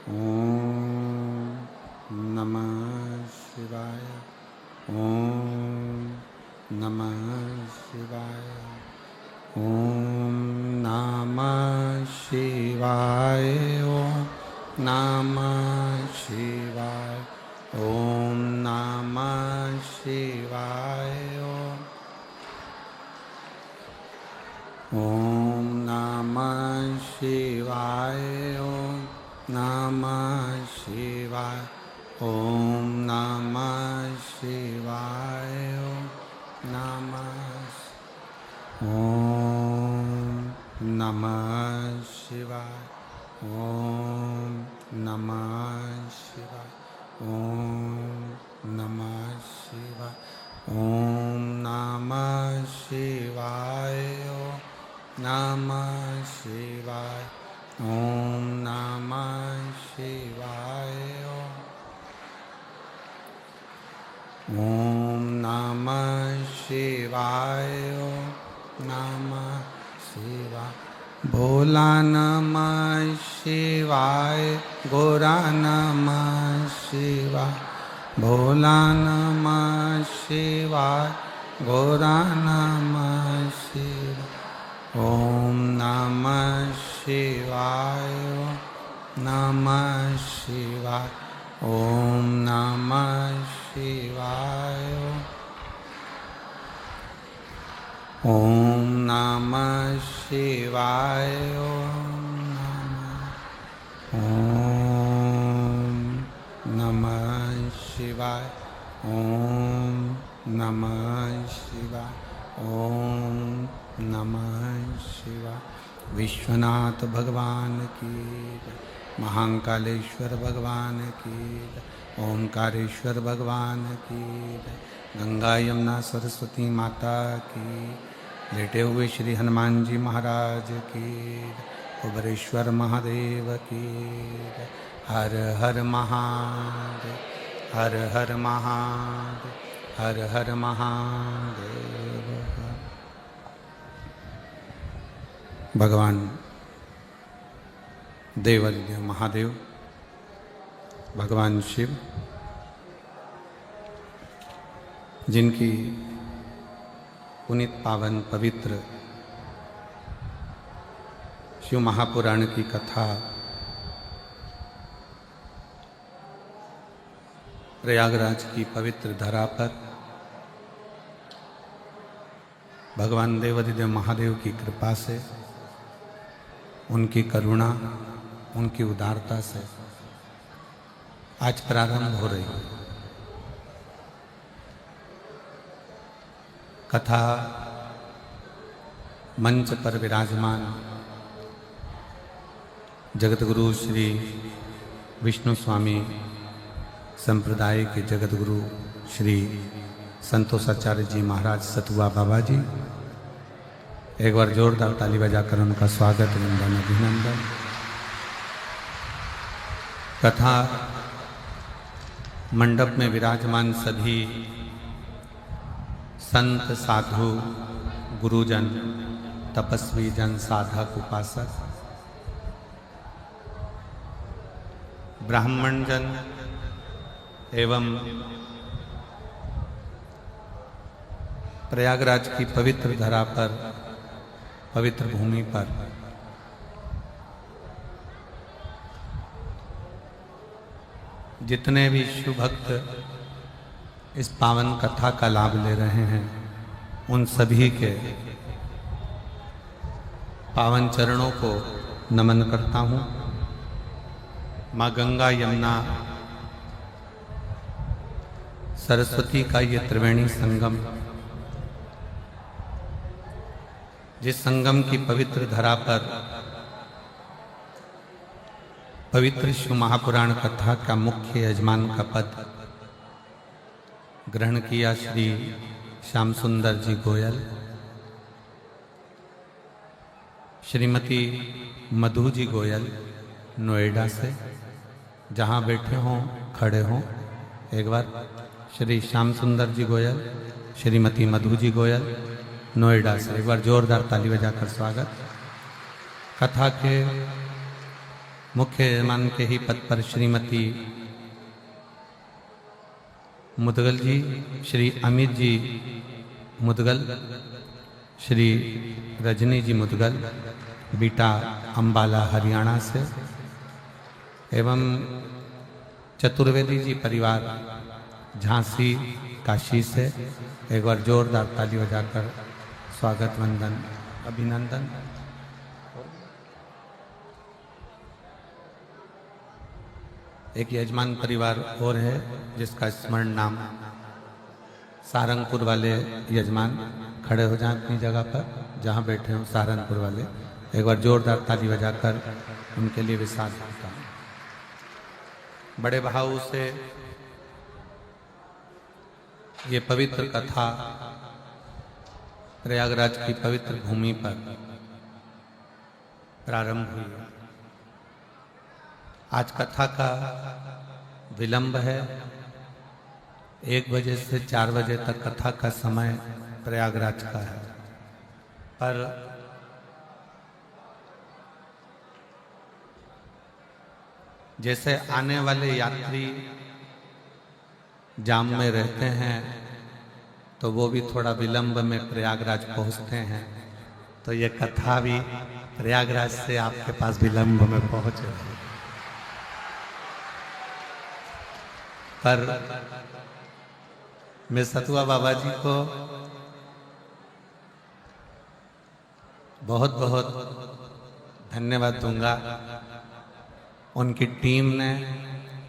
ओम नमः शिवाय। ओम नमः शिवाय। ओम नमः शिवाय। ओम नमः शिवाय। ओम नमः शिवाय। ओम नमः शिवाय। ओम नमः शिवाय। ओम नमः शिवाय। ओम नमः शिवाय। ओम नमः शिवाय। ओम नमः शिवाय। ओम नमः शिवाय। ओम नमः शिवाय। ओम नमः शिवाय। ओम नमः शिवाय। ओम नमः शिवाय। भोला नमः शिवाय। गोरा नमः शिवाय। भोला नमः शिवाय। गोरा नमः शिवाय। ओम नमः शिवाय। ओम नमः शिवाय। ओम नमः शिवाय। ओम नमः शिवाय। ओम नमः शिवाय। ओम नमः शिवाय। ओम नमः शिवाय। विश्वनाथ भगवान की जय। महाकालेश्वर भगवान की जय। ओंकारेश्वर भगवान की जय। गंगा यमुना सरस्वती माता की। लेटे हुए श्री हनुमान जी महाराज की जय। कुबरेश्वर महादेव की जय। हर हर महादेव। हर हर महादेव। हर हर महादेव। भगवान देवादिदेव महादेव, भगवान शिव, जिनकी पुनीत पावन पवित्र शिव महापुराण की कथा प्रयागराज की पवित्र धरा पर भगवान देवादिदेव महादेव की कृपा से, उनकी करुणा, उनकी उदारता से आज प्रारंभ हो रही है। कथा मंच पर विराजमान जगतगुरु श्री विष्णु स्वामी संप्रदाय के जगतगुरु श्री संतोषाचार्य जी महाराज सतुआ बाबा जी, एक बार जोरदार ताली बजाकर उनका स्वागत वंदन अभिनंदन। कथा मंडप में विराजमान सभी संत साधु गुरुजन तपस्वी जन साधक उपासक ब्राह्मण जन एवं प्रयागराज की पवित्र धरा पर, पवित्र भूमि पर जितने भी शिव भक्त इस पावन कथा का लाभ ले रहे हैं, उन सभी के पावन चरणों को नमन करता हूँ। माँ गंगा यमुना सरस्वती का ये त्रिवेणी संगम, जिस संगम की पवित्र धरा पर पवित्र शिव महापुराण कथा का मुख्य यजमान का पद ग्रहण किया श्री श्याम सुंदर जी गोयल, श्रीमती मधु जी गोयल नोएडा से, जहां बैठे हों खड़े हों, एक बार श्री श्याम सुंदर जी गोयल, श्रीमती मधु जी गोयल नोएडा से, एक बार जोरदार ताली बजाकर स्वागत। कथा के मुख्य यजमान के ही पद पर श्रीमती मुदगल जी, श्री अमित जी मुदगल, श्री रजनी जी मुदगल, बीटा अंबाला हरियाणा से, एवं चतुर्वेदी जी परिवार झांसी काशी से एक बार जोरदार ताली बजाकर स्वागत वंदन अभिनंदन। एक यजमान परिवार और है जिसका स्मरण नाम सहारनपुर वाले यजमान, खड़े हो जाएं अपनी जगह पर जहां बैठे हों सहारनपुर वाले, एक बार जोरदार ताली बजाकर उनके लिए विशाल होता है। बड़े भाव से ये पवित्र कथा प्रयागराज की पवित्र भूमि पर प्रारंभ हुई है। आज कथा का विलंब है, 1 बजे से 4 बजे तक कथा का समय प्रयागराज का है, पर जैसे आने वाले यात्री जाम में रहते हैं तो वो भी थोड़ा विलंब में प्रयागराज पहुंचते हैं, तो ये कथा भी प्रयागराज से आपके पास विलंब में पहुंच रही है। पर मैं सतुआ बाबा जी को बहुत बहुत धन्यवाद दूंगा। उनकी टीम ने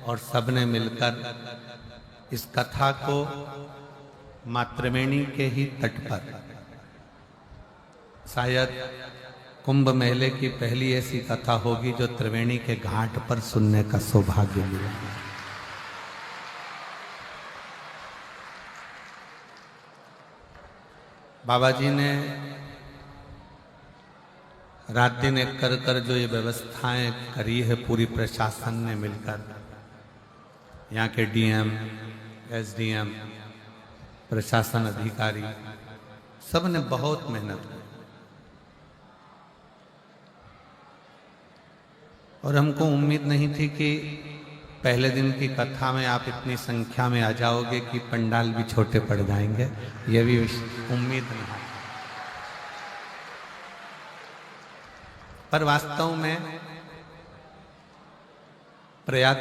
और सब ने मिलकर इस कथा को माँ त्रिवेणी के ही तट पर, शायद कुंभ मेले की पहली ऐसी कथा होगी जो त्रिवेणी के घाट पर सुनने का सौभाग्य मिला। बाबा जी ने रात दिन एक कर कर जो ये व्यवस्थाएं करी है पूरी प्रशासन ने मिलकर, यहाँ के डीएम, एसडीएम, प्रशासन अधिकारी, सब ने बहुत मेहनत की और हमको उम्मीद नहीं थी कि पहले दिन की कथा में आप इतनी संख्या में आ जाओगे कि पंडाल भी छोटे पड़ जाएंगे, ये भी उम्मीद नहीं। पर वास्तव में प्रयाग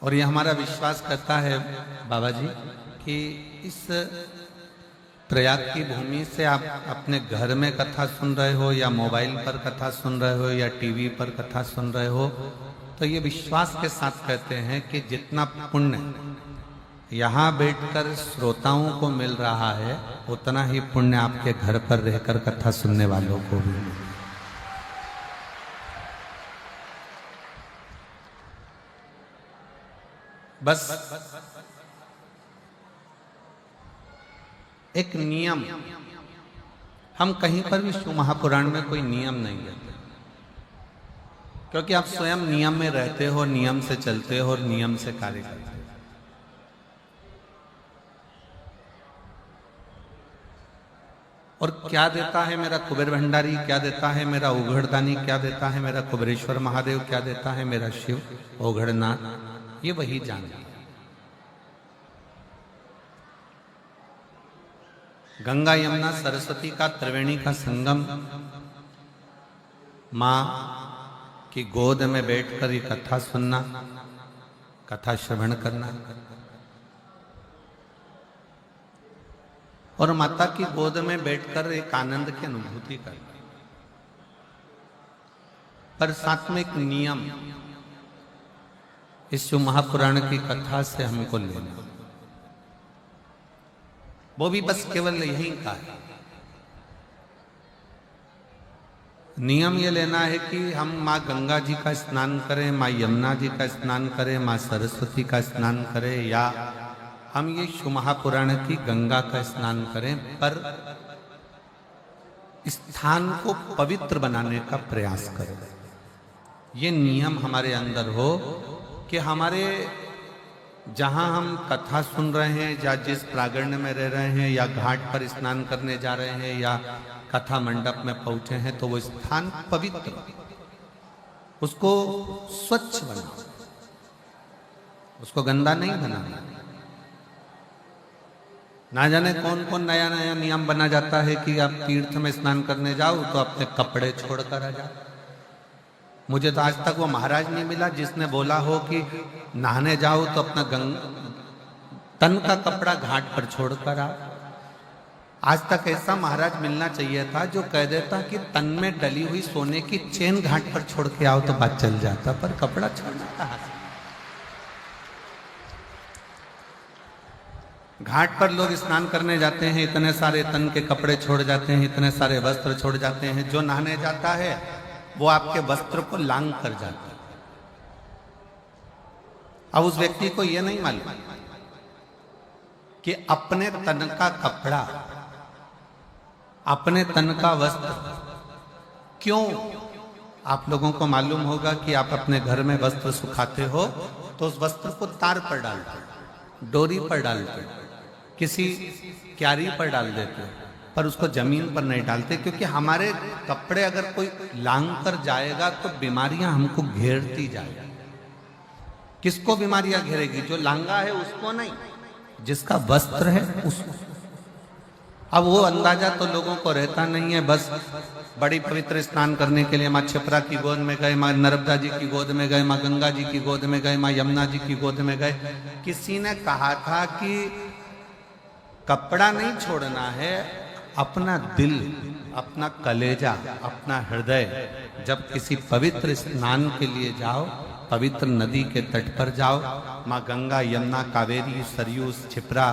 और ये हमारा विश्वास करता है बाबा जी कि इस प्रयाग की भूमि से आप अपने घर में कथा सुन रहे हो या मोबाइल पर कथा सुन रहे हो या टीवी पर कथा सुन रहे हो, तो ये विश्वास के साथ कहते हैं कि जितना पुण्य यहाँ बैठकर श्रोताओं को मिल रहा है उतना ही पुण्य आपके घर पर रहकर कथा सुनने वालों को भी मिले। बस एक नियम, हम कहीं पर भी शिव महापुराण में कोई नियम नहीं देते, क्योंकि आप स्वयं नियम में रहते हो, नियम से चलते हो और नियम से कार्य करते हो। और क्या देता है मेरा कुबेर भंडारी, क्या देता है मेरा उघड़दानी, क्या देता है मेरा कुबेरेश्वर महादेव, क्या देता है मेरा शिव ओघड़नाथ, ये वही जानता है। गंगा यमुना सरस्वती का त्रिवेणी का संगम, माँ की गोद में बैठकर ये कथा सुनना, कथा श्रवण करना और माता की गोद में बैठकर एक आनंद की अनुभूति करना। पर साथ में एक नियम इस शिव महापुराण की कथा से हमको लेना, वो भी बस केवल यही का है। नियम ये लेना है कि हम माँ गंगा जी का स्नान करें, माँ यमुना जी का स्नान करें, माँ सरस्वती का स्नान करें, या हम ये शिव महापुराण की गंगा का स्नान करें, पर स्थान को पवित्र बनाने का प्रयास करें। ये नियम हमारे अंदर हो कि हमारे जहां हम कथा सुन रहे हैं या जिस प्रांगण में रह रहे हैं या घाट पर स्नान करने जा रहे हैं या कथा मंडप में पहुंचे हैं, तो वो स्थान पवित्र, उसको स्वच्छ बनाओ, उसको गंदा नहीं बनाना। ना जाने कौन कौन नया नया नियम बना जाता है कि आप तीर्थ में स्नान करने जाओ तो अपने कपड़े छोड़कर आ जाओ। मुझे तो आज तक वो महाराज नहीं मिला जिसने बोला हो कि नहाने जाओ तो अपना तन का कपड़ा घाट पर छोड़कर आओ। आज तक ऐसा महाराज मिलना चाहिए था जो कह देता कि तन में डली हुई सोने की चेन घाट पर छोड़ के आओ तो बात चल जाता, पर कपड़ा छोड़ना कहाँ से। घाट पर लोग स्नान करने जाते हैं, इतने सारे तन के कपड़े छोड़ जाते हैं, इतने सारे वस्त्र छोड़ जाते हैं। जो नहाने जाता है वो आपके वस्त्र को लांग कर जाता है। अब उस व्यक्ति को यह नहीं मालूम कि अपने तन का कपड़ा, अपने तन का वस्त्र क्यों। आप लोगों को मालूम होगा कि आप अपने घर में वस्त्र सुखाते हो तो उस वस्त्र को तार पर डालते, डोरी पर डालते, किसी क्यारी पर डाल देते, पर उसको जमीन पर नहीं डालते, क्योंकि हमारे कपड़े अगर कोई लांग कर जाएगा तो बीमारियां हमको घेरती जाएगी। किसको बीमारियां घेरेगी? जो लांगा है उसको नहीं, जिसका वस्त्र है उसको। अब वो अंदाजा तो लोगों को रहता नहीं है। बस बड़ी पवित्र स्नान करने के लिए माँ क्षिप्रा की गोद में गए, माँ नर्मदा जी की गोद में गए, माँ गंगा जी की गोद में गए, माँ यमुना जी की गोद में गए। किसी ने कहा था कि कपड़ा नहीं छोड़ना है, अपना दिल, अपना कलेजा, अपना हृदय। जब किसी पवित्र स्नान के लिए जाओ, पवित्र नदी के तट पर जाओ, माँ गंगा, यमुना, कावेरी, सरयू, क्षिप्रा,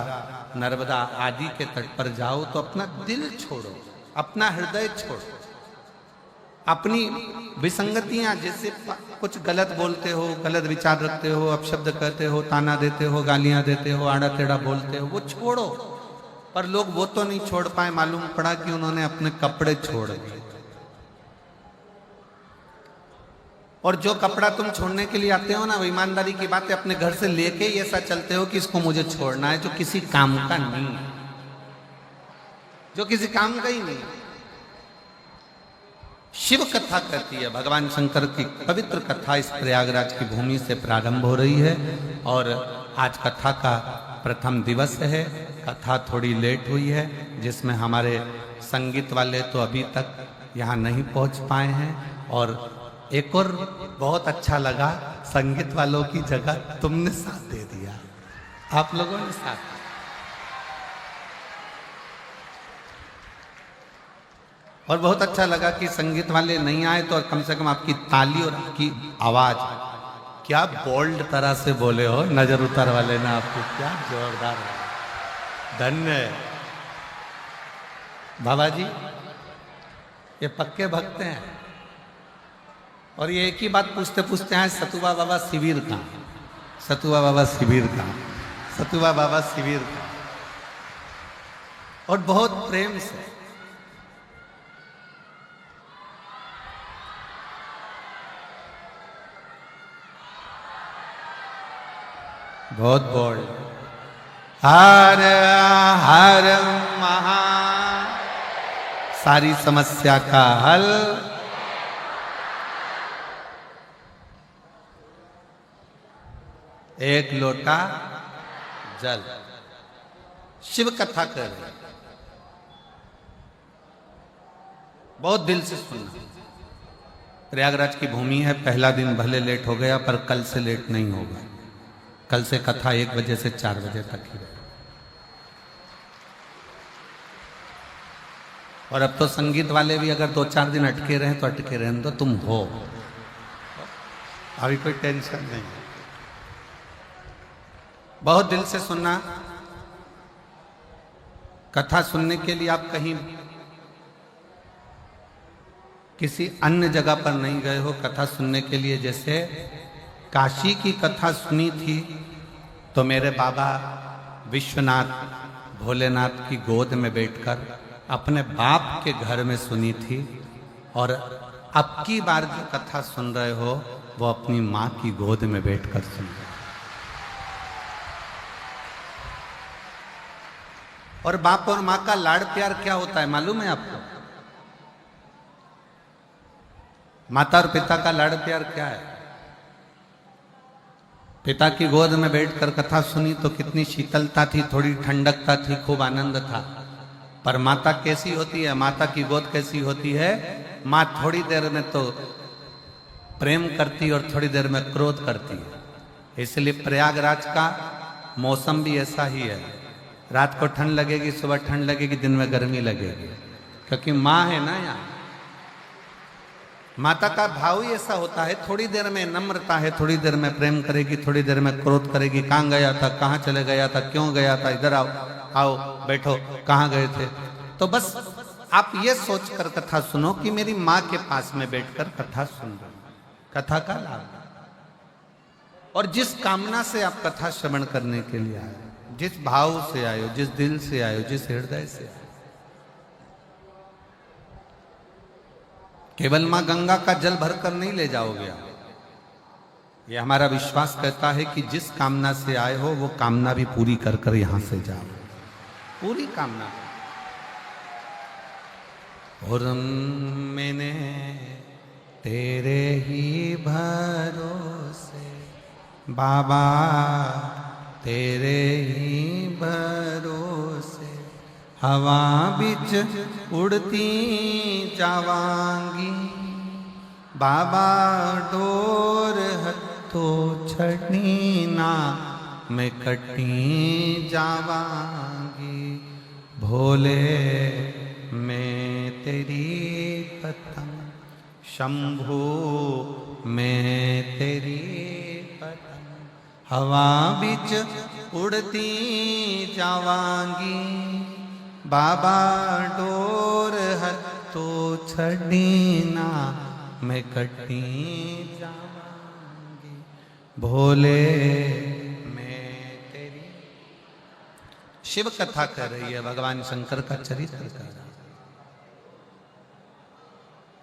नर्मदा आदि के तट पर जाओ, तो अपना दिल छोड़ो, अपना हृदय छोड़ो, अपनी विसंगतियां, जैसे कुछ गलत बोलते हो, गलत विचार रखते हो, अपशब्द कहते हो, ताना देते हो, गालियां देते हो, आड़ा टेढ़ा बोलते हो, वो छोड़ो। पर लोग वो तो नहीं छोड़ पाए। मालूम पड़ा कि उन्होंने अपने कपड़े छोड़ दिए। और जो कपड़ा तुम छोड़ने के लिए आते हो ना, वो ईमानदारी की बात है, अपने घर से लेके ही ऐसा चलते हो कि इसको मुझे छोड़ना है, जो किसी काम का नहीं है, जो किसी काम का ही नहीं। शिव कथा कहती है, भगवान शंकर की पवित्र कथा इस प्रयागराज की भूमि से प्रारंभ हो रही है और आज कथा का प्रथम दिवस है। कथा थोड़ी लेट हुई है, जिसमें हमारे संगीत वाले तो अभी तक यहाँ नहीं पहुँच पाए हैं। और एक और बहुत अच्छा लगा, संगीत वालों की जगह तुमने साथ दे दिया, आप लोगों ने साथ। और बहुत अच्छा लगा कि संगीत वाले नहीं आए तो कम से कम आपकी ताली और आपकी आवाज, क्या बोल्ड तरह से बोले हो, नजर उतार वाले ना आपको, क्या जोरदार है। धन्य है बाबा जी, ये पक्के भक्त हैं। और ये एक ही बात पूछते पूछते हैं, सतुबा बाबा शिविर का, सतुबा बाबा शिविर का, सतुबा बाबा शिविर का। और बहुत प्रेम से बहुत बोल, हर हर महा, सारी समस्या का हल। एक लोटा जल। शिव कथा कर रहे, बहुत दिल से सुनना। प्रयागराज की भूमि है, पहला दिन भले लेट हो गया पर कल से लेट नहीं होगा। कल से कथा 1 बजे से 4 बजे तक ही। और अब तो संगीत वाले भी अगर 2-4 दिन अटके रहे तो अटके रहने दो, तुम हो, अभी कोई टेंशन नहीं। बहुत दिल से सुनना। कथा सुनने के लिए आप कहीं किसी अन्य जगह पर नहीं गए हो कथा सुनने के लिए। जैसे काशी की कथा सुनी थी तो मेरे बाबा विश्वनाथ भोलेनाथ की गोद में बैठकर अपने बाप के घर में सुनी थी, और अब की बार जो कथा सुन रहे हो वो अपनी माँ की गोद में बैठकर सुन रहे हो। और बाप और मां का लाड़ प्यार क्या होता है मालूम है आपको? माता और पिता का लाड़ प्यार क्या है? पिता की गोद में बैठकर कथा सुनी तो कितनी शीतलता थी, थोड़ी ठंडकता थी, खूब आनंद था। पर माता कैसी होती है? माता की गोद कैसी होती है? मां थोड़ी देर में तो प्रेम करती और थोड़ी देर में क्रोध करती है। इसलिए प्रयागराज का मौसम भी ऐसा ही है। रात को ठंड लगेगी, सुबह ठंड लगेगी, दिन में गर्मी लगेगी, क्योंकि माँ है ना यहाँ। माता का भाव ही ऐसा होता है, थोड़ी देर में नम्रता है, थोड़ी देर में प्रेम करेगी, थोड़ी देर में क्रोध करेगी। कहाँ गया था, कहाँ चले गया था, क्यों गया था, इधर आओ, आओ बैठो, कहाँ गए थे। तो बस आप ये सोचकर कथा सुनो कि मेरी माँ के पास में बैठकर कथा सुन रहे हो, कथा का लाभ। और जिस कामना से आप कथा श्रवण करने के लिए आए, जिस भाव से आए हो, जिस दिल से आए हो, जिस हृदय से आए, केवल मां गंगा का जल भरकर नहीं ले जाओगे आप। ये हमारा विश्वास कहता है कि जिस कामना से आए हो वो कामना भी पूरी कर कर यहां से जाओ, पूरी कामना। और मैंने तेरे ही भरोसे बाबा, तेरे ही भरोसे हवा बिच उड़ती जावांगी बाबा, डोर हथो छड़नी ना मैं कटी जावांगी। भोले मैं तेरी पतंग, शंभू मैं तेरी पतंग, हवा बिच उड़ती जावांगी बाबा, डोर हथो छड़ी ना मैं कटी जावांगी। भोले मैं तेरी। शिव कथा कर रही है, भगवान शंकर का चरित्र कर रही है।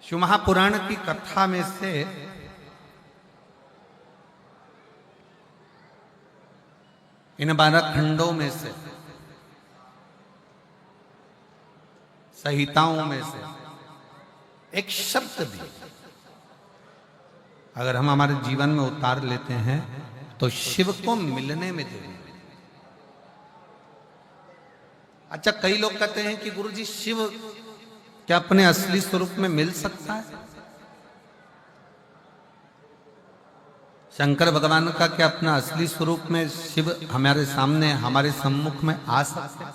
शिव महापुराण की कथा में से इन 12 खंडों में से, संहिताओं में से एक शब्द भी अगर हम हमारे जीवन में उतार लेते हैं तो शिव को मिलने में देरी। अच्छा, कई लोग कहते हैं कि गुरुजी शिव क्या अपने असली स्वरूप में मिल सकता है? शंकर भगवान का क्या अपना असली स्वरूप में शिव हमारे सामने, हमारे सम्मुख में आ सकते हैं?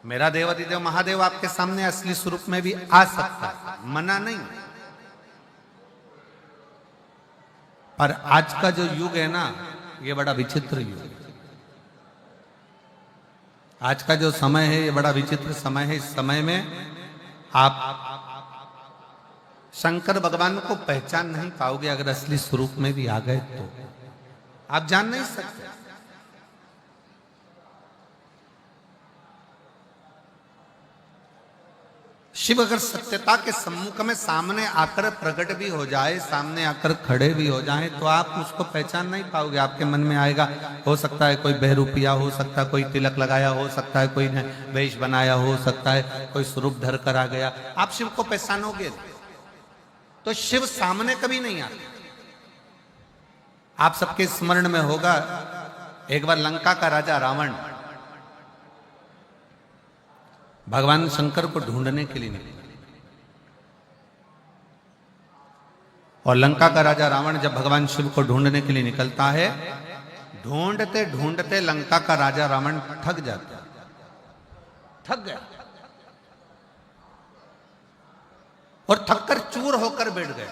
मेरा देवाधिदेव महादेव आपके सामने असली स्वरूप में भी आ सकता है, मना नहीं। पर आज का जो युग है ना, ये बड़ा विचित्र युग है। आज का जो समय है ये बड़ा विचित्र समय है। इस समय में आप शंकर भगवान को पहचान नहीं पाओगे। अगर असली स्वरूप में भी आ गए तो आप जान नहीं सकते। शिव अगर सत्यता के सम्मुख में सामने आकर प्रकट भी हो जाए, सामने आकर खड़े भी हो जाए, तो आप उसको पहचान नहीं पाओगे। आपके मन में आएगा, हो सकता है कोई बहरूपिया, हो सकता है कोई तिलक लगाया, हो सकता है कोई ने वेश बनाया, हो सकता है कोई स्वरूप धर कर आ गया। आप शिव को पहचानोगे तो शिव सामने कभी नहीं आते। आप सबके स्मरण में होगा, एक बार लंका का राजा रावण भगवान शंकर को ढूंढने के लिए निकला। और लंका का राजा रावण जब भगवान शिव को ढूंढने के लिए निकलता है, ढूंढते ढूंढते लंका का राजा रावण थक जाता, थक गया और थककर चूर होकर बैठ गया।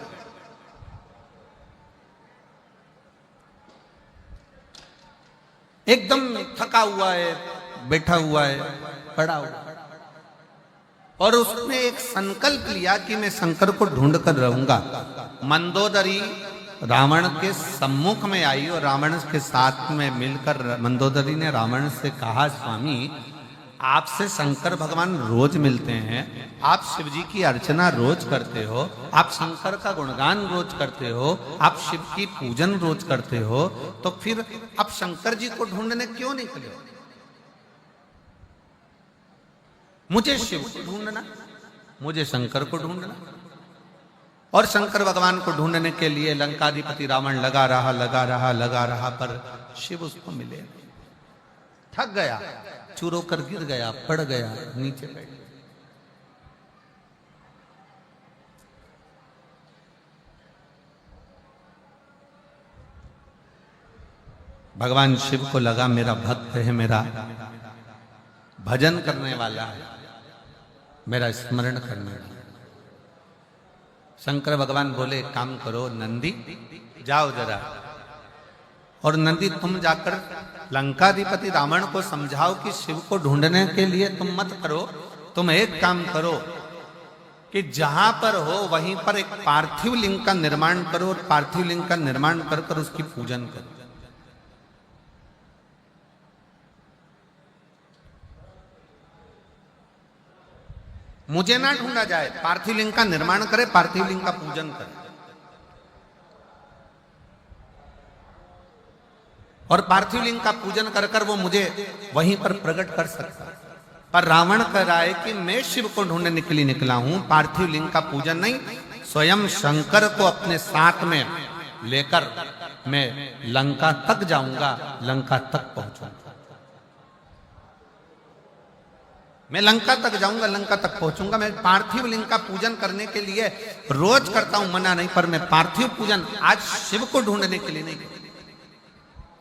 एकदम थका हुआ है, बैठा हुआ है, पड़ा हुआ, और उसने एक संकल्प लिया कि मैं शंकर को ढूंढ कर रहूंगा। मंदोदरी रावण के सम्मुख में आई और रावण के साथ में मिलकर मंदोदरी ने रावण से कहा, स्वामी आपसे शंकर भगवान रोज मिलते हैं, आप शिव जी की अर्चना रोज करते हो, आप शंकर का गुणगान रोज करते हो, आप शिव की पूजन रोज करते हो, तो फिर आप शंकर जी को ढूंढने क्यों निकले? मुझे शिव को ढूंढना, मुझे शंकर को ढूंढना। और शंकर भगवान को ढूंढने के लिए लंकाधिपति रावण लगा रहा, पर शिव उसको मिले नहीं। थक गया, चूर होकर गिर गया, पड़ गया, नीचे बैठ गया। भगवान शिव को लगा मेरा भक्त है, मेरा भजन करने वाला है, मेरा स्मरण करने वाला। शंकर भगवान बोले काम करो नंदी, जाओ जरा, और नंदी तुम जाकर लंकाधिपति रावण को समझाओ कि शिव को ढूंढने के लिए तुम मत करो, तुम एक काम करो कि जहां पर हो वहीं पर एक पार्थिव लिंग का निर्माण करो, और पार्थिव लिंग का निर्माण कर कर उसकी पूजन करो। मुझे ना ढूंढा जाए, पार्थिव लिंग का निर्माण करे, पार्थिव लिंग का पूजन करे, और पार्थिव लिंग का पूजन कर कर वो मुझे वहीं पर प्रकट कर सकता। पर रावण कह रहा है कि मैं शिव को ढूंढने के लिए निकला हूं, पार्थिव लिंग का पूजन नहीं, स्वयं शंकर को अपने साथ में लेकर मैं लंका तक जाऊंगा, लंका तक पहुंचूंगा। मैं लंका तक जाऊंगा, लंका तक पहुंचूंगा। मैं पार्थिव लिंग का पूजन करने के लिए रोज करता हूं, मना नहीं, पर मैं पार्थिव पूजन आज शिव को ढूंढने के लिए नहीं करता।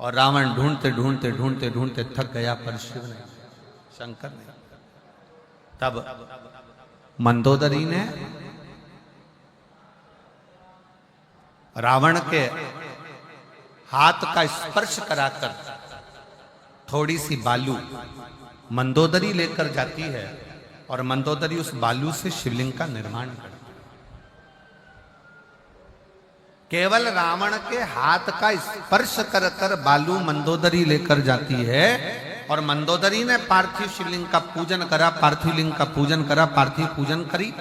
और रावण ढूंढते ढूंढते ढूंढते ढूंढते थक गया, पर शिव नहीं, शंकर नहीं। तब मंदोदरी ने रावण के हाथ का स्पर्श कराकर थोड़ी सी बालू मंदोदरी लेकर जाती है, और मंदोदरी उस बालू से शिवलिंग का निर्माण करती है। केवल रावण के हाथ का स्पर्श कर कर बालू मंदोदरी लेकर जाती है, और मंदोदरी ने पार्थिव शिवलिंग का पूजन करा, पार्थिव लिंग का पूजन करा, पार्थिव पूजन करी।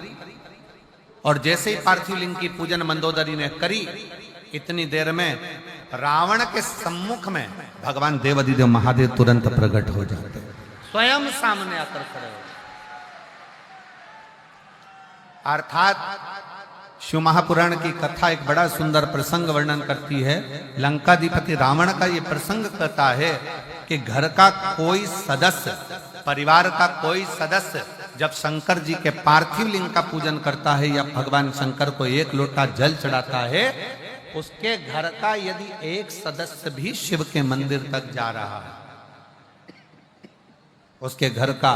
और जैसे ही पार्थिव लिंग की पूजन मंदोदरी ने करी, इतनी देर में रावण के सम्मुख में भगवान देवाधिदेव महादेव तुरंत प्रकट हो जाते, स्वयं सामने आकर खड़े हो। अर्थात शिव महापुराण की कथा एक बड़ा सुंदर प्रसंग वर्णन करती है। लंकाधिपति रावण का ये प्रसंग कहता है कि घर का कोई सदस्य, परिवार का कोई सदस्य जब शंकर जी के पार्थिव लिंग का पूजन करता है या भगवान शंकर को एक लोटा जल चढ़ाता है, उसके घर का यदि एक सदस्य भी शिव के मंदिर तक जा रहा है, उसके घर का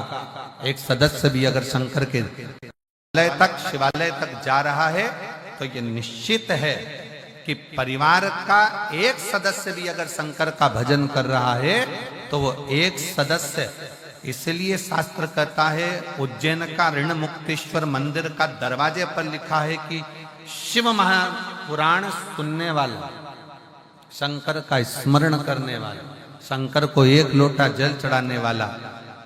एक सदस्य भी अगर शंकर के शिवालय तक जा रहा है, तो ये निश्चित है कि परिवार का एक सदस्य भी अगर शंकर का भजन कर रहा है, तो वो एक सदस्य, इसलिए शास्त्र कहता है, उज्जैन का ऋण मुक्तेश्वर मंदिर का दरवाजे पर लिखा है कि शिव महापुराण सुनने वाला, शंकर का स्मरण करने वाला, शंकर को एक लोटा जल चढ़ाने वाला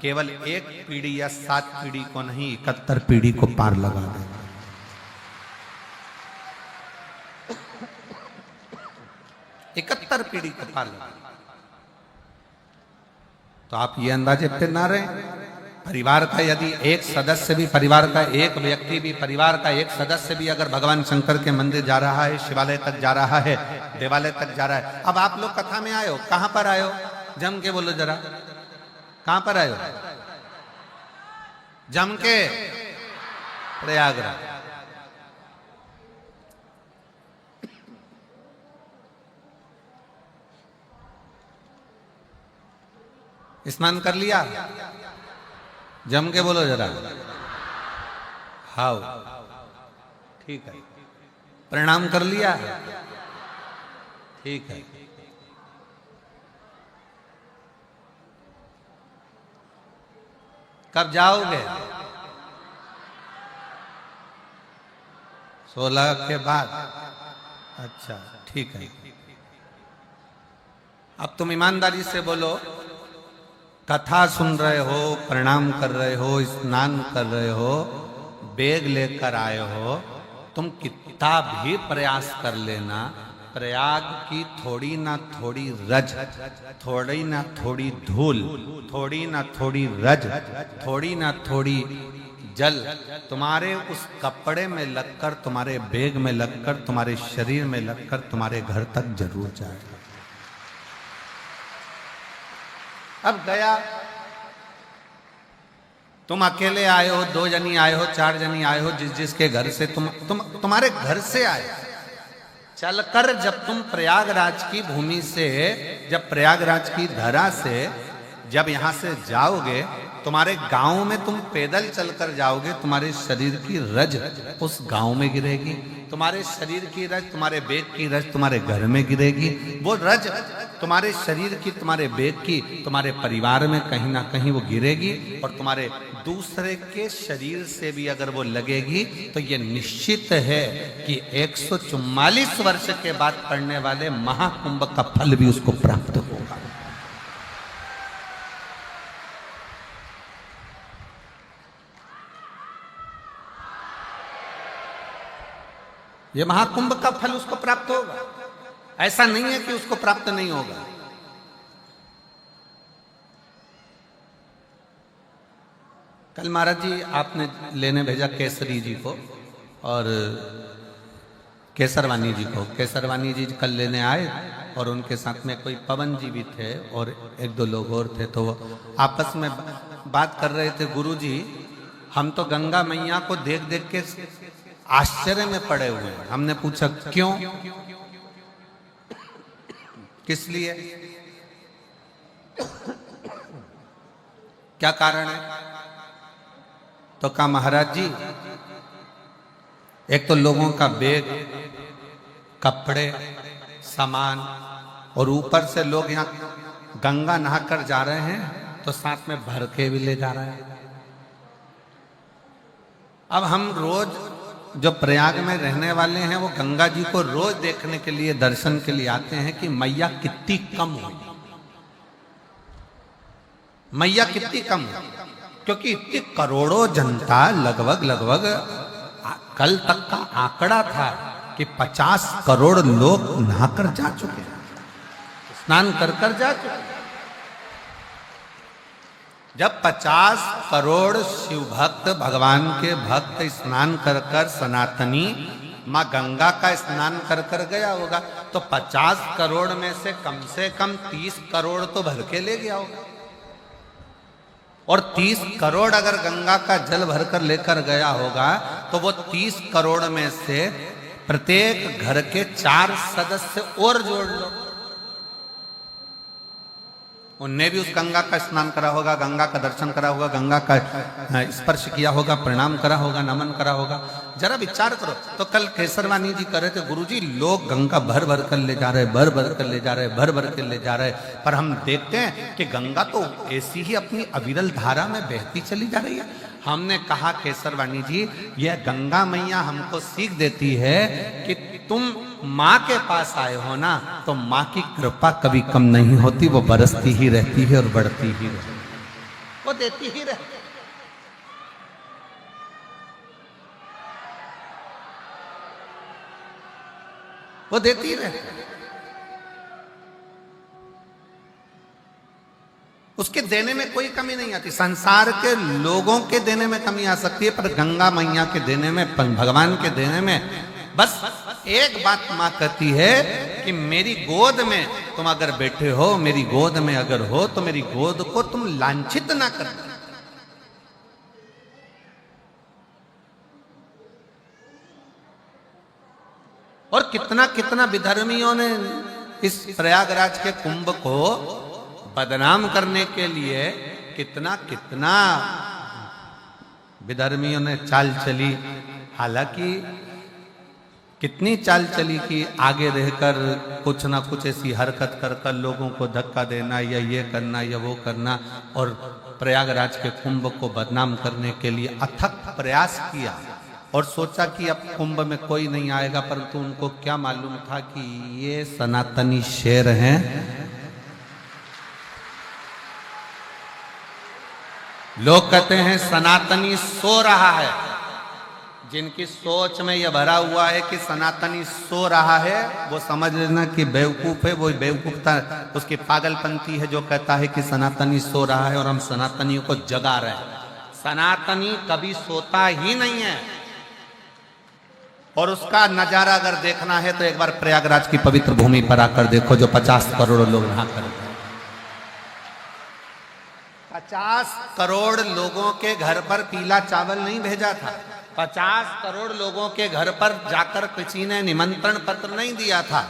केवल एक पीढ़ी या 7 पीढ़ी को नहीं, 71 पीढ़ी को पार लगा दे। 71 पीढ़ी को पार लगा। तो आप ये अंदाजे पे ना रहे, परिवार का यदि एक सदस्य भी, परिवार का एक व्यक्ति भी, परिवार का एक सदस्य भी अगर भगवान शंकर के मंदिर जा रहा है, शिवालय तक जा रहा है, देवालय तक जा रहा है। अब आप लोग कथा में आए हो, कहां पर आए हो? जम के बोलो जरा, कहां पर आए हो? जम के प्रयागराज। स्नान कर लिया? जम के बोलो जरा, हाउ, ठीक है। प्रणाम कर लिया? ठीक है। कब जाओगे? 16 के बाद। अच्छा, ठीक है। अब तुम ईमानदारी से बोलो, कथा सुन रहे हो, प्रणाम कर रहे हो, स्नान कर रहे हो, बैग लेकर आए हो, तुम कितना भी प्रयास कर लेना, प्रयाग की थोड़ी ना थोड़ी रज, थोड़ी ना थोड़ी धूल, थोड़ी ना थोड़ी रज, थोड़ी ना थोड़ी जल तुम्हारे उस कपड़े में लगकर, तुम्हारे बैग में लगकर, तुम्हारे शरीर में लगकर तुम्हारे घर तक जरूर जाएगा। अब गया, तुम अकेले आए हो, 2 जनी आए हो, 4 जनी आए हो, जिसके घर से तुम्हारे घर से आए, चलकर जब तुम प्रयागराज की भूमि से, जब प्रयागराज की धरा से जब यहां से जाओगे, तुम्हारे गांव में तुम पैदल चलकर जाओगे, तुम्हारे शरीर की रज उस गांव में गिरेगी, तुम्हारे शरीर की रज, तुम्हारे बैग की रज तुम्हारे घर में गिरेगी। वो रज तुम्हारे शरीर की, तुम्हारे बैग की, तुम्हारे परिवार में कहीं ना कहीं वो गिरेगी, और तुम्हारे दूसरे के शरीर से भी अगर वो लगेगी तो ये निश्चित है कि 144 वर्ष के बाद पड़ने वाले महाकुंभ का फल भी उसको प्राप्त होगा। ये महाकुंभ का फल उसको प्राप्त होगा, ऐसा नहीं है कि उसको प्राप्त नहीं होगा। कल महाराज जी आपने लेने भेजा केसरी जी को और केसरवानी जी को। केसरवानी जी कल लेने आए और उनके साथ में कोई पवन जी भी थे और 1-2 लोग और थे। तो वो आपस में बात कर रहे थे, गुरु जी हम तो गंगा मैया को देख देख के आश्चर्य में पड़े हुए हैं। हमने पूछा क्यों, किस लिए, क्या कारण है? तो कहा महाराज जी एक तो लोगों का बैग, कपड़े, सामान, और ऊपर से लोग यहाँ गंगा नहाकर जा रहे हैं तो साथ में भर के भी ले जा रहे हैं। अब हम रोज जो प्रयाग में रहने वाले हैं वो गंगा जी को रोज देखने के लिए, दर्शन के लिए आते हैं कि मैया कितनी कम हुई, मैया कितनी कम हुई, क्योंकि इतनी करोड़ों जनता, लगभग कल तक का आंकड़ा था कि 50 करोड़ लोग नहाकर जा चुके हैं, स्नान कर जा चुके हैं। जब 50 करोड़ शिव भक्त, भगवान के भक्त स्नान कर सनातनी माँ गंगा का स्नान कर गया होगा, तो 50 करोड़ में से कम 30 करोड़ तो भर के ले गया होगा। और 30 करोड़ अगर गंगा का जल भरकर लेकर गया होगा तो वो 30 करोड़ में से प्रत्येक घर के 4 सदस्य और जोड़ लो, उनने भी उस गंगा का स्नान करा होगा, गंगा का दर्शन करा होगा, गंगा का स्पर्श किया होगा, प्रणाम करा होगा, नमन करा होगा। जरा विचार करो। तो कल केसरवानी जी कह रहे थे, गुरुजी लोग गंगा भर भर कर ले जा रहे, भर भर कर ले जा रहे, भर भर कर ले जा रहे, पर हम देखते हैं कि गंगा तो ऐसी ही अपनी अविरल धारा में बहती चली जा रही है। हमने कहा केसरवानी जी यह गंगा मैया हमको सीख देती है कि तुम माँ के पास आए हो ना, तो माँ की कृपा कभी कम नहीं होती, वो बरसती ही रहती है और बढ़ती ही रहती है, वो देती ही रहती है। वो देती ही रहती है, उसके देने में कोई कमी नहीं आती। संसार के लोगों के देने में कमी आ सकती है, पर गंगा मैया के देने में, भगवान के देने में बस एक बात मां कहती है कि मेरी गोद में तुम अगर बैठे हो, मेरी गोद में अगर हो, तो मेरी गोद को तुम लांछित ना करना। और कितना कितना विधर्मियों ने इस प्रयागराज के कुंभ को बदनाम करने के लिए कितना कितना विधर्मियों ने चाल चली। हालांकि कितनी चाल चली कि आगे रहकर कुछ ना कुछ ऐसी हरकत कर लोगों को धक्का देना या ये करना या वो करना, और प्रयागराज के कुंभ को बदनाम करने के लिए अथक प्रयास किया और सोचा कि अब कुंभ में कोई नहीं आएगा। परंतु उनको क्या मालूम था कि ये सनातनी शेर हैं, लोग कहते हैं सनातनी सो रहा है, जिनकी सोच में यह भरा हुआ है कि सनातनी सो रहा है, वो समझ लेना कि बेवकूफ है। वो बेवकूफता उसकी पागलपंती है जो कहता है कि सनातनी सो रहा है और हम सनातनियों को जगा रहे हैं। सनातनी कभी सोता ही नहीं है। और उसका नजारा अगर देखना है तो एक बार प्रयागराज की पवित्र भूमि पर आकर देखो, जो 50 करोड़ लोग नहा कर 50 करोड़ लोगों के घर पर पीला चावल नहीं भेजा था। 50 करोड़ लोगों के घर पर जाकर किसी ने निमंत्रण पत्र नहीं दिया था,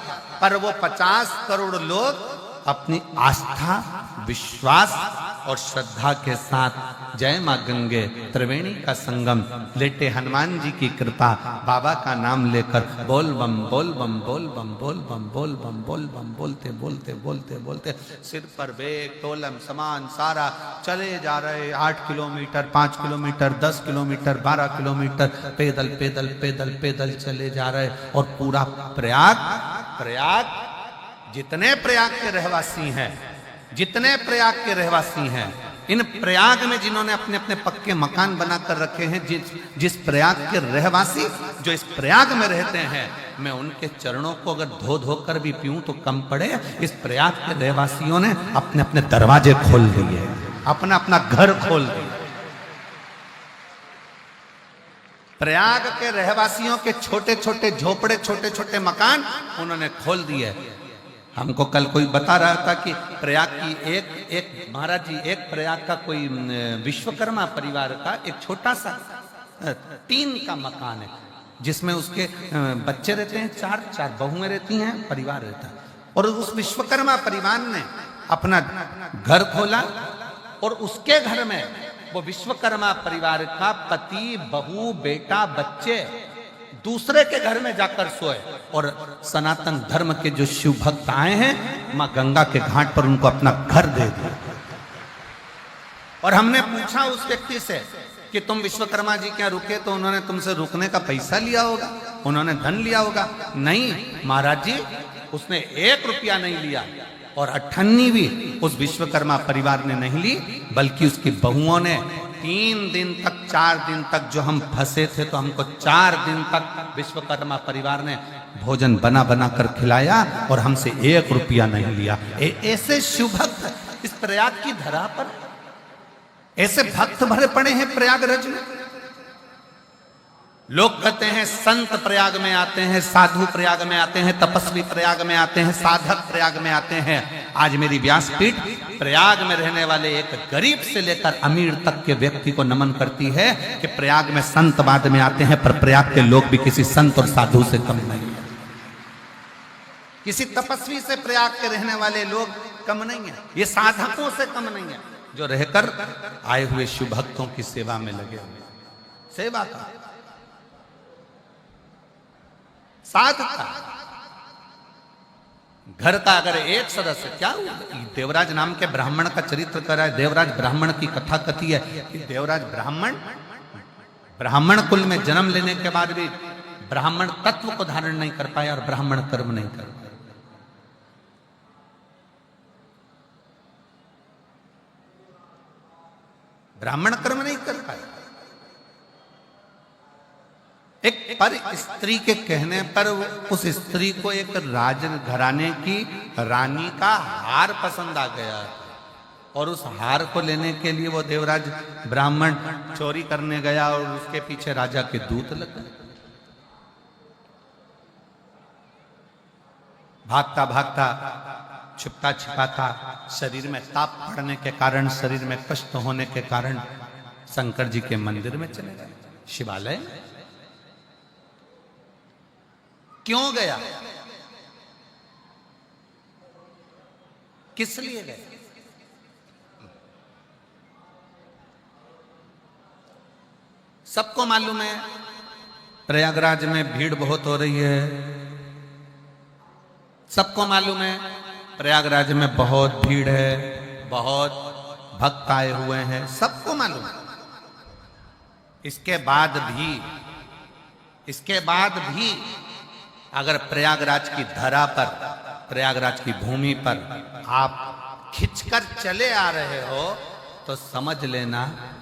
पर वो 50 करोड़ लोग अपनी आस्था, विश्वास और श्रद्धा के साथ जय मां गंगे त्रिवेणी का संगम, लेटे हनुमान जी की कृपा, बाबा का नाम लेकर बोल बम बोल बम बोल बम बोल बम बोल बम बोल बम बोलते बोलते बोलते बोलते सिर पर बेग तोलम सामान सारा चले जा रहे। 8 किलोमीटर, 5 किलोमीटर, 10 किलोमीटर, 12 किलोमीटर पैदल पैदल पैदल पैदल चले जा रहे। और पूरा प्रयाग जितने प्रयाग के रहवासी हैं, जितने प्रयाग के रहवासी हैं, इन प्रयाग में जिन्होंने अपने अपने पक्के मकान बनाकर रखे हैं, जिस प्रयाग के रहवासी जो इस प्रयाग में रहते हैं, मैं उनके चरणों को अगर धो धोकर भी पीऊं तो कम पड़े। इस प्रयाग के रहवासियों ने अपने अपने दरवाजे खोल दिए, अपना अपना घर खोल दिया। प्रयाग के रहवासियों के छोटे छोटे झोपड़े, छोटे छोटे मकान उन्होंने खोल दिए। हमको कल कोई बता रहा था कि प्रयाग की एक महाराज जी, एक प्रयाग का कोई विश्वकर्मा परिवार का एक छोटा सा टीन का मकान है, जिसमें उसके बच्चे रहते हैं, 4 बहुएं रहती हैं, परिवार रहता है। और उस विश्वकर्मा परिवार ने अपना घर खोला और उसके घर में वो विश्वकर्मा परिवार का पति, बहू, बेटा, बच्चे दूसरे के घर में जाकर सोए। और सनातन धर्म के जो शिव भक्त आए हैं, मां गंगा के घाट पर उनको अपना घर दे दिया। और हमने पूछा उस व्यक्ति से कि तुम विश्वकर्मा जी क्या रुके? तो उन्होंने तुमसे रुकने का पैसा लिया होगा, उन्होंने धन लिया होगा। नहीं महाराज जी, उसने 1 रुपया नहीं लिया। और अठन्नी भी उस विश्वकर्मा परिवार ने नहीं ली, बल्कि उसकी बहुओं ने 3 दिन तक, 4 दिन तक, जो हम फंसे थे तो हमको 4 दिन तक विश्वकर्मा परिवार ने भोजन बना बना कर खिलाया और हमसे 1 रुपया नहीं लिया। ऐसे शिव भक्त इस प्रयाग की धरा पर, ऐसे भक्त भरे पड़े हैं प्रयागराज में। लोग कहते हैं संत प्रयाग में आते हैं, साधु प्रयाग में आते हैं, तपस्वी प्रयाग में आते हैं, साधक प्रयाग में आते हैं। आज मेरी व्यासपीठ प्रयाग में रहने वाले एक गरीब से लेकर अमीर तक के व्यक्ति को नमन करती है कि प्रयाग में संत बाद में आते हैं, पर प्रयाग के लोग भी किसी संत और साधु से कम नहीं है। किसी तपस्वी से प्रयाग के रहने वाले लोग कम नहीं है, ये साधकों से कम नहीं है, जो रहकर आए हुए शिव भक्तों की सेवा में लगे हुए। सेवा का, साधता, घर का अगर एक सदस्य, क्या हुआ? देवराज नाम के ब्राह्मण का चरित्र कर रहा है। देवराज ब्राह्मण की कथा कथी है कि देवराज ब्राह्मण कुल में जन्म लेने के बाद भी ब्राह्मण तत्व को धारण नहीं कर पाया और ब्राह्मण कर्म नहीं कर पाया। ब्राह्मण कर्म नहीं कर पाया। एक पर स्त्री के कहने पर उस स्त्री को एक राज घराने की रानी का हार पसंद आ गया और उस हार को लेने के लिए वो देवराज ब्राह्मण चोरी करने गया और उसके पीछे राजा के दूत लग गए। भागता भागता, छिपता छिपाता, शरीर में ताप पड़ने के कारण, शरीर में कष्ट होने के कारण शंकर जी के मंदिर में चले गए, शिवालय। क्यों गया? किस लिए गए? सबको मालूम है प्रयागराज में भीड़ बहुत हो रही है। सबको मालूम है प्रयागराज में बहुत भीड़ है, बहुत भक्त आए हुए हैं, सबको मालूम है। इसके बाद भी अगर प्रयागराज की धरा पर, प्रयागराज की भूमि पर आप खिंचकर चले आ रहे हो तो समझ लेना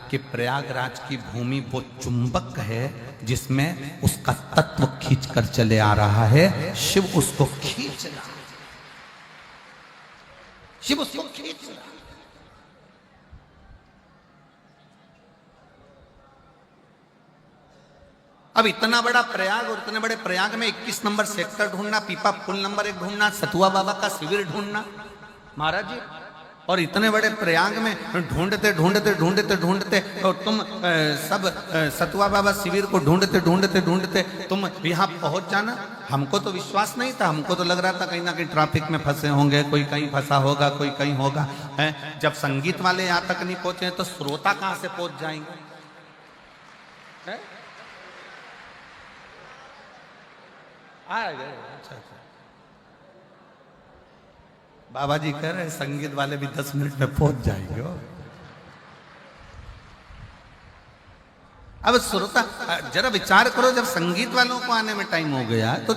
कि प्रयागराज की भूमि वो चुंबक है जिसमें उसका तत्व खींच कर चले आ रहा है। शिव उसको खींच रहा है, शिव उसको खींच रहा है। अब इतना बड़ा प्रयाग और इतने बड़े प्रयाग में 21 नंबर सेक्टर ढूंढना, पीपा पुल नंबर 1 ढूंढना, सतुआ बाबा का शिविर ढूंढना महाराज जी, और इतने बड़े प्रयाग में ढूंढते ढूंढते ढूंढते ढूंढते और तुम सब सतुआ बाबा शिविर को ढूंढते ढूंढते ढूंढते तुम यहाँ पहुंच जाना। हमको तो विश्वास नहीं था, हमको तो लग रहा था कहीं ना कहीं ट्रैफिक में फंसे होंगे, कोई कहीं फंसा होगा, कोई कहीं होगा है। जब संगीत वाले यहाँ तक नहीं पहुंचे तो श्रोता कहाँ से पहुंच जाएंगे है? आ गए। अच्छा अच्छा, बाबा जी कह रहे संगीत वाले भी 10 मिनट में पहुंच जाएंगे। अब श्रोता जरा विचार करो, जब संगीत वालों को आने में टाइम हो गया तो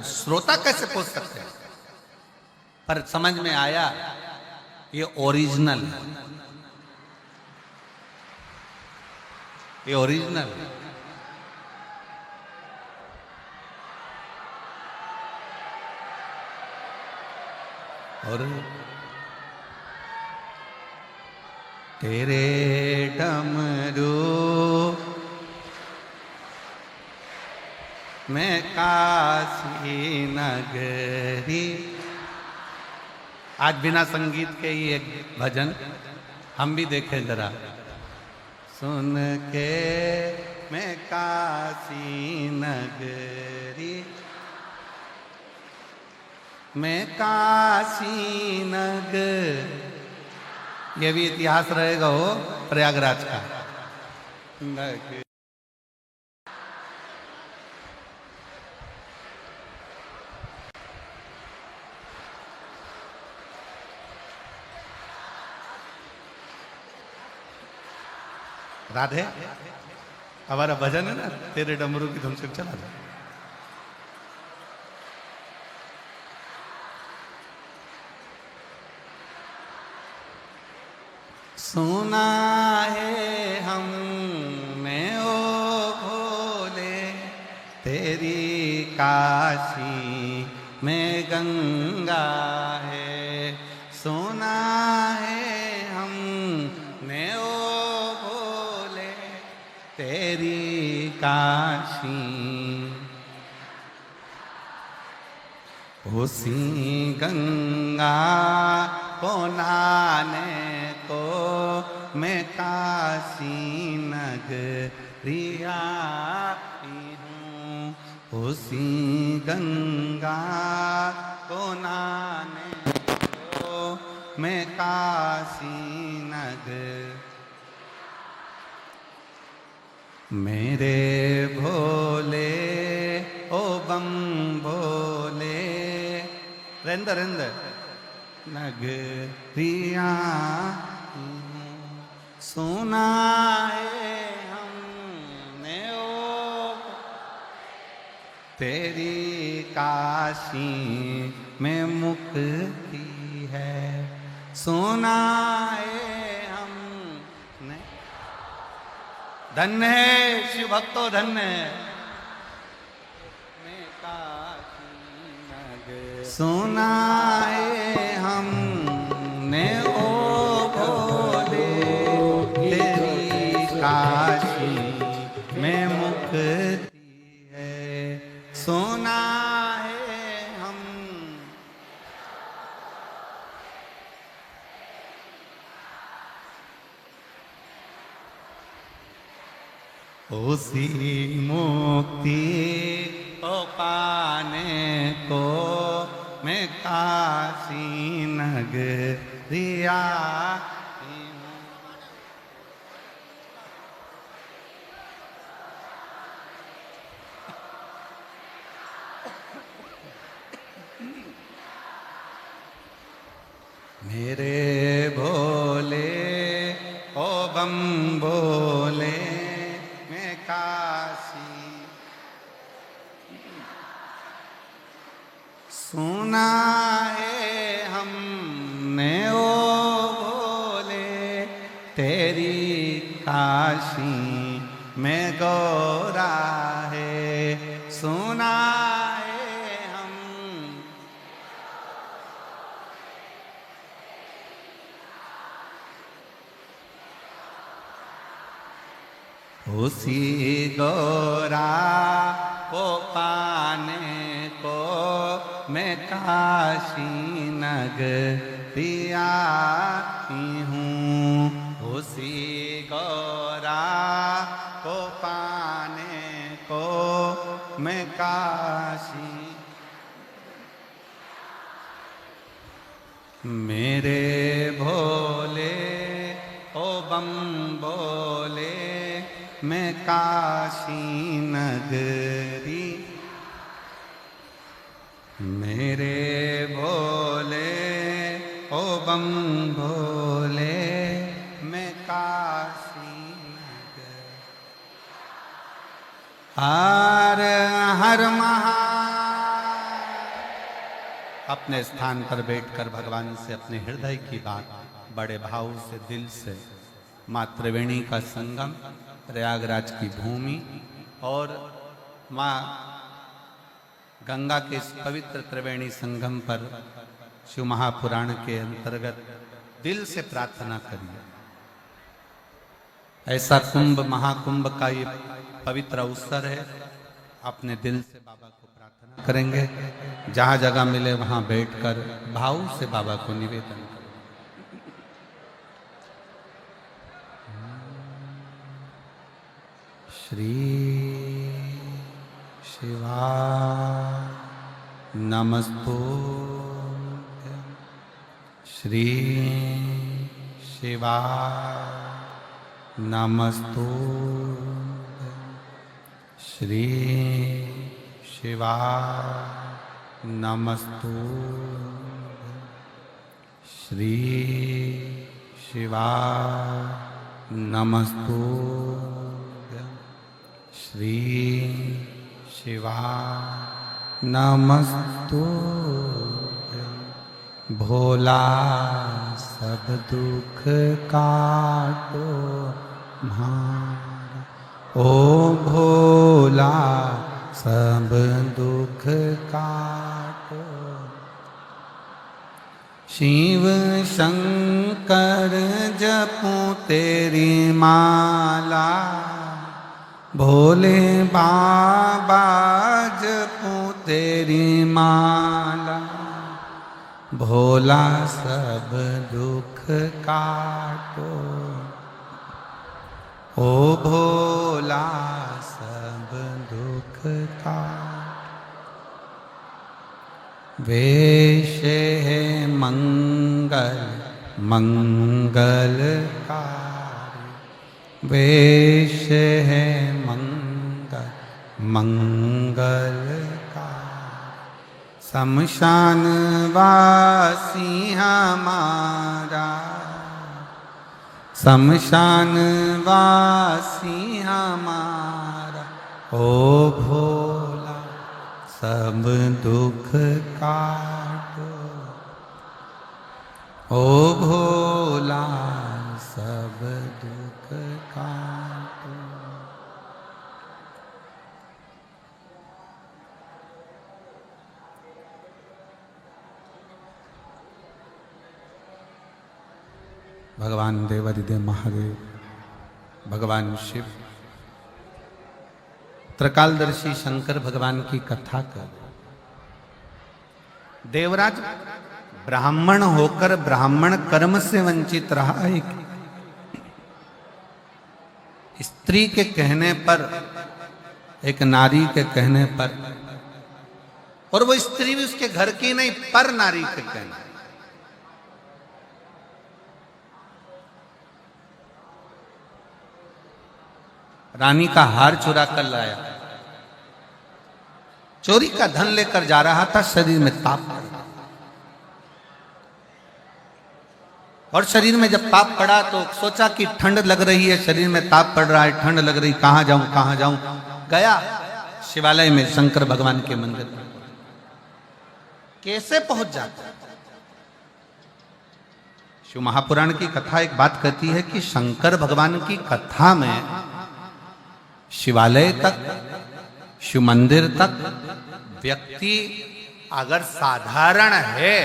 श्रोता कैसे पहुंच सकते हैं? पर समझ में आया ये ओरिजिनल, ये ओरिजिनल। और तेरे डमरू में काशी नगरी। आज बिना संगीत के ही एक भजन हम भी देखें जरा। सुन के मैं काशी नगरी, मैं काशी नगर, ये भी इतिहास रहेगा हो प्रयागराज का। राधे हमारा भजन है ना, तेरे डमरू की धुन से चला जाए। सुना है हमने ओ भोले तेरी काशी में गंगा है। सुना है हमने ओ भोले तेरी काशी, उसी गंगा को नहाने को मैं काशी नगरी आई हूँ। उसी गंगा को नहाने को मैं काशी नगर। मेरे भोले ओ बम भोले रेंदर रेंदर नगरिया सुना है हमने ओ तेरी काशी में मुक्ति है। सुना है हमने, धन्य है शिव भक्तो धन्य है। सुना है हमने ओ भोले तेरी काशी में मुक्ति है। सुना है हम, उसी मुक्ति को पाने को मैं काशी नगरिया मेरे भोले ओ बम भोले मैं काशी। सुना है हमने ओ भोले तेरी काशी में गोरा है, सुनाए हम। उसी गोरा को पाने को मैं काशी नगरी आई हूँ। उसी गोरा को पाने को मैं काशी। मेरे भोले ओ बम बोले, मैं काशी नगरी। मेरे भोले ओ बम भोले, मैं काशी नगरी। हर हर महा। अपने स्थान पर बैठकर भगवान से अपने हृदय की बात बड़े भाव से, दिल से, माँ त्रिवेणी का संगम, प्रयागराज की भूमि और माँ गंगा के इस पवित्र त्रिवेणी संगम पर शिव महापुराण के अंतर्गत दिल से प्रार्थना करिए। ऐसा कुंभ, महाकुंभ का ये पवित्र अवसर है। अपने दिल से बाबा को प्रार्थना करेंगे। जहाँ जगह मिले वहाँ बैठकर भाव से बाबा को निवेदन करें। श्री शिवा नमस्तुभ्यं, श्री शिवा नमस्तुभ्यं, श्री शिवा नमस्तुभ्यं, श्री शिवा नमस्तुभ्यं, श्री शिवा नमस्तुभ्यं। भोला सब दुख काटो भार, ओ भोला सब दुख काटो। शिव शंकर जपूं तेरी माला, भोले बाबा जपूं तेरी माला। भोला सब दुख काटो, ओ भोला सब दुख काटो। वेश है मंगल मंगलकारी, वेश है मंगल मंगलकारी। शमशान वासी हमारा, शमशान वासी हमारा। ओ भोला सब दुख काटो, ओ भोला सब दुख काटो। भगवान देवादिदेव महादेव, भगवान शिव, त्रिकालदर्शी शंकर भगवान की कथा कर। देवराज ब्राह्मण होकर ब्राह्मण कर्म से वंचित रहा। एक स्त्री के कहने पर, एक नारी के कहने पर, और वो स्त्री भी उसके घर की नहीं, पर नारी के कहने, रानी का हार चुरा कर लाया। चोरी का धन लेकर जा रहा था। शरीर में ताप पड़ा, और शरीर में जब ताप पड़ा तो सोचा कि ठंड लग रही है, शरीर में ताप पड़ रहा है, ठंड लग रही, कहां जाऊं कहां जाऊं। गया शिवालय में शंकर भगवान के मंदिर में। कैसे पहुंच जाता? शिव महापुराण की कथा एक बात कहती है कि शंकर भगवान की कथा में शिवालय तक, शिव मंदिर तक व्यक्ति अगर साधारण है,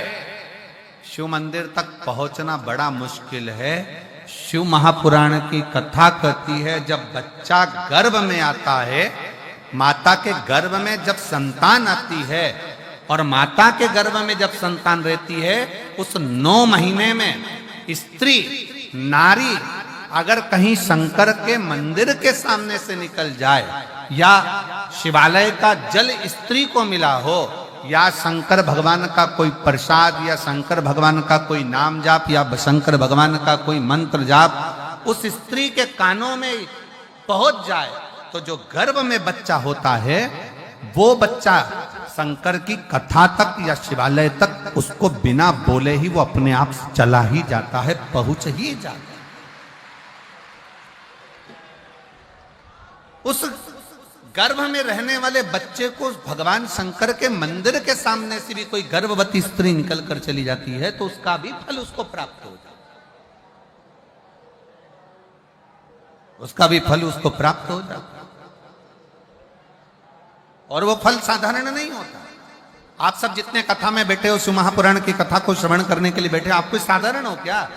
शिव मंदिर तक पहुंचना बड़ा मुश्किल है। शिव महापुराण की कथा कहती है जब बच्चा गर्भ में आता है, माता के गर्भ में जब संतान आती है और माता के गर्भ में जब संतान रहती है, उस 9 महीने में स्त्री नारी अगर कहीं शंकर के मंदिर के सामने से निकल जाए, या शिवालय का जल स्त्री को मिला हो, या शंकर भगवान का कोई प्रसाद, या शंकर भगवान का कोई नाम जाप, या शंकर भगवान का कोई मंत्र जाप उस स्त्री के कानों में पहुंच जाए, तो जो गर्भ में बच्चा होता है वो बच्चा शंकर की कथा तक या शिवालय तक उसको बिना बोले ही वो अपने आप चला ही जाता है, पहुंच ही जाता है। उस गर्भ में रहने वाले बच्चे को भगवान शंकर के मंदिर के सामने से भी कोई गर्भवती स्त्री निकल कर चली जाती है तो उसका भी फल उसको प्राप्त हो जाता है, उसका भी फल उसको प्राप्त हो जाता है। और वो फल साधारण नहीं होता। आप सब जितने कथा में बैठे हो, शिव महापुराण की कथा को श्रवण करने के लिए बैठे, आप कोई साधारण हो क्या?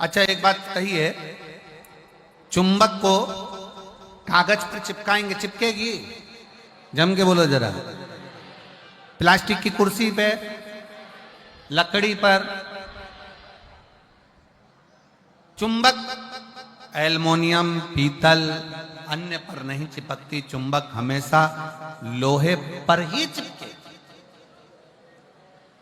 अच्छा एक बात कही है, चुंबक को कागज पर चिपकाएंगे, चिपकेगी? जम के बोलो जरा। प्लास्टिक की कुर्सी पे, लकड़ी पर, चुंबक एल्युमिनियम, पीतल, अन्य पर नहीं चिपकती। चुंबक हमेशा लोहे पर ही चिपके।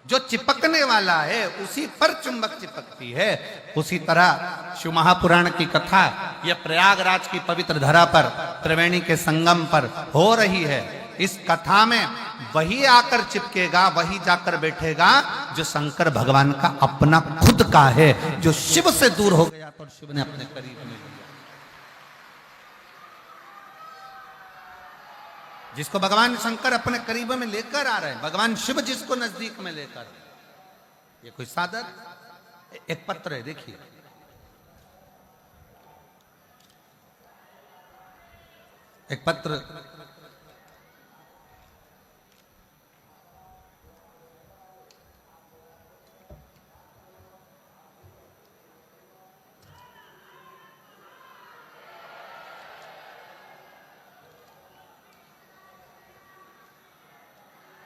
जो चिपकने वाला है उसी पर चुंबक चिपकती है। उसी तरह शिव महापुराण की कथा यह प्रयागराज की पवित्र धरा पर, त्रिवेणी के संगम पर हो रही है। इस कथा में वही आकर चिपकेगा, वही जाकर बैठेगा जो शंकर भगवान का अपना खुद का है, जो शिव से दूर हो गया तो शिव ने अपने करीब में लिया, जिसको भगवान शंकर अपने करीब में लेकर आ रहे हैं, भगवान शिव जिसको नजदीक में लेकर। ये कोई सादर एक पत्र है, देखिए। एक पत्र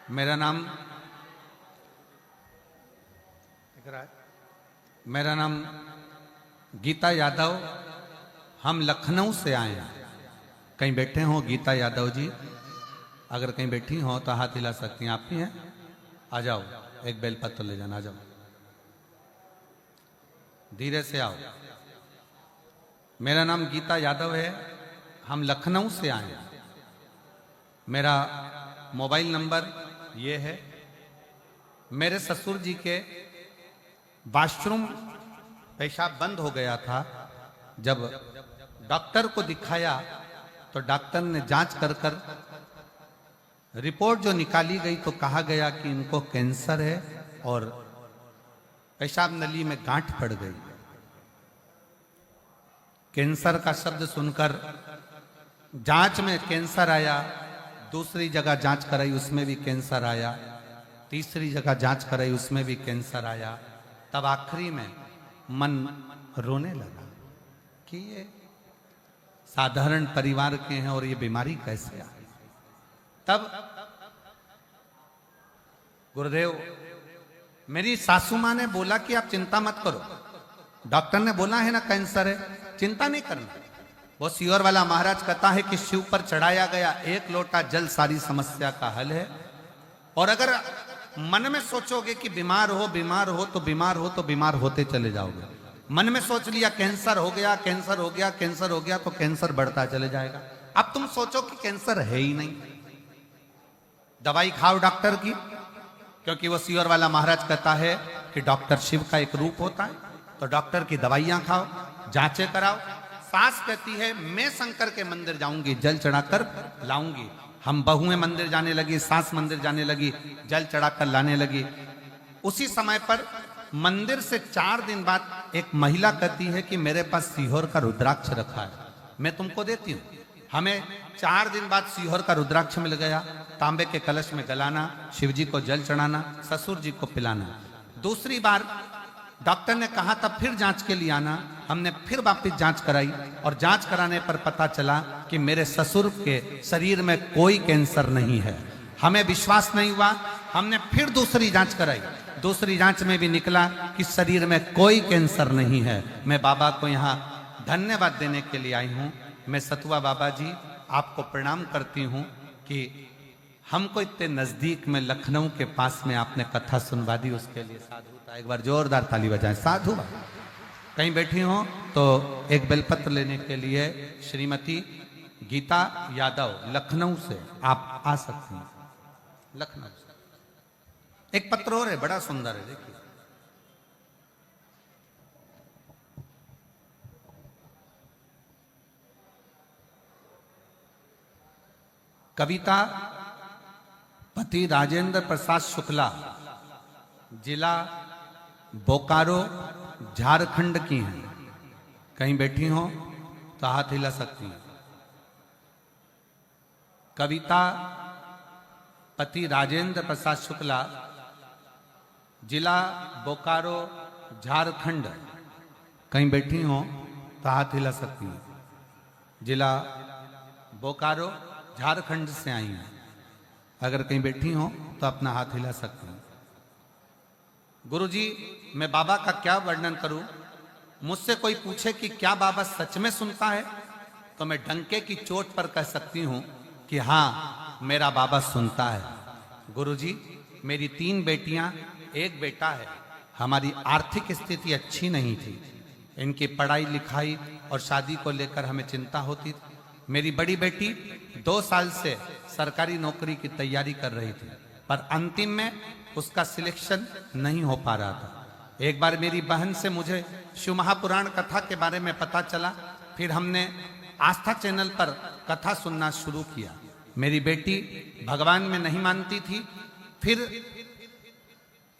मेरा नाम गीता यादव, हम लखनऊ से आए हैं। कहीं बैठे हो गीता यादव जी? अगर कहीं बैठी हो तो हाथ हिला सकती हैं। आप भी हैं? आ जाओ, एक बेलपत्र ले जाना, आ जाओ, धीरे से आओ। मेरा नाम गीता यादव है, हम लखनऊ से आए हैं। मेरा मोबाइल नंबर ये है। मेरे ससुर जी के वॉशरूम पेशाब बंद हो गया था। जब डॉक्टर को दिखाया तो डॉक्टर ने जांच कर रिपोर्ट जो निकाली गई तो कहा गया कि इनको कैंसर है और पेशाब नली में गांठ पड़ गई। कैंसर का शब्द सुनकर जांच में कैंसर आया, दूसरी जगह जांच कराई उसमें भी कैंसर आया, तीसरी जगह जांच कराई उसमें भी कैंसर आया। तब आखिरी में मन रोने लगा कि ये साधारण परिवार के हैं और ये बीमारी कैसे आई। तब गुरुदेव, मेरी सासू मां ने बोला कि आप चिंता मत करो, डॉक्टर ने बोला है ना कैंसर है, चिंता नहीं करना। वो सियोर वाला महाराज कहता है कि शिव पर चढ़ाया गया एक लोटा जल सारी समस्या का हल है। और अगर मन में सोचोगे कि बीमार हो तो बीमार होते चले जाओगे। मन में सोच लिया कैंसर हो गया, कैंसर हो गया, कैंसर हो गया, तो कैंसर बढ़ता चले जाएगा। अब तुम सोचो कि कैंसर है ही नहीं, दवाई खाओ डॉक्टर की, क्योंकि वो सियोर वाला महाराज कहता है कि डॉक्टर शिव का एक रूप होता है। तो डॉक्टर की दवाइयां खाओ, जांचें कराओ। सास कहती है मैं शंकर के मंदिर जाऊंगी, जल चढ़ाकर लाऊंगी। हम बहुएं मंदिर जाने लगी, सास मंदिर जाने लगी, जल चढ़ाकर लाने लगी। उसी समय पर मंदिर से 4 दिन बाद एक महिला कहती है कि मेरे पास सीहोर का रुद्राक्ष रखा है, मैं तुमको देती हूँ। हमें 4 दिन बाद सीहोर का रुद्राक्ष मिल गया। तांबे के कलश में गलाना, शिव जी को जल चढ़ाना, ससुर जी को पिलाना। दूसरी बार डॉक्टर ने कहा था फिर जांच के लिए आना। हमने फिर वापस जांच कराई और जांच कराने पर पता चला कि मेरे ससुर के शरीर में कोई कैंसर नहीं है। हमें विश्वास नहीं हुआ, हमने फिर दूसरी जांच कराई। दूसरी जांच में भी निकला कि शरीर में कोई कैंसर नहीं है। मैं बाबा को यहाँ धन्यवाद देने के लिए आई हूँ। मैं सतुआ बाबा जी आपको प्रणाम करती हूँ कि हमको इतने नजदीक में लखनऊ के पास में आपने कथा सुनवा दी, उसके लिए साधुता। एक बार जोरदार ताली बजाएं। साधु कहीं बैठी हो तो एक बेलपत्र लेने के लिए श्रीमती गीता यादव लखनऊ से आप आ सकती हैं। लखनऊ से एक पत्र और है, बड़ा सुंदर है, देखिए। कविता पति राजेंद्र प्रसाद शुक्ला, जिला बोकारो, झारखंड की हैं। कहीं बैठी हो तो हाथ हिला सकती हैं। कविता पति राजेंद्र प्रसाद शुक्ला, जिला बोकारो, झारखंड। कहीं बैठी हो तो हाथ हिला सकती हैं। जिला बोकारो, झारखंड से आई हैं। अगर कहीं बैठी हो तो अपना हाथ हिला सकती हैं। गुरुजी, मैं बाबा का क्या वर्णन करूं? मुझसे कोई पूछे कि क्या बाबा सच में सुनता है, तो मैं डंके की चोट पर कह सकती हूं कि हाँ, मेरा बाबा सुनता है। गुरुजी, मेरी 3 बेटियां, 1 बेटा है। हमारी आर्थिक स्थिति अच्छी नहीं थी। इनकी पढ़ाई लिखाई और शादी को लेकर हमें चिंता होती थी। मेरी बड़ी बेटी 2 साल से सरकारी नौकरी की तैयारी कर रही थी, पर अंतिम में उसका सिलेक्शन नहीं हो पा रहा था। एक बार मेरी बहन से मुझे शिव महापुराण कथा के बारे में पता चला। फिर हमने आस्था चैनल पर कथा सुनना शुरू किया। मेरी बेटी भगवान में नहीं मानती थी। फिर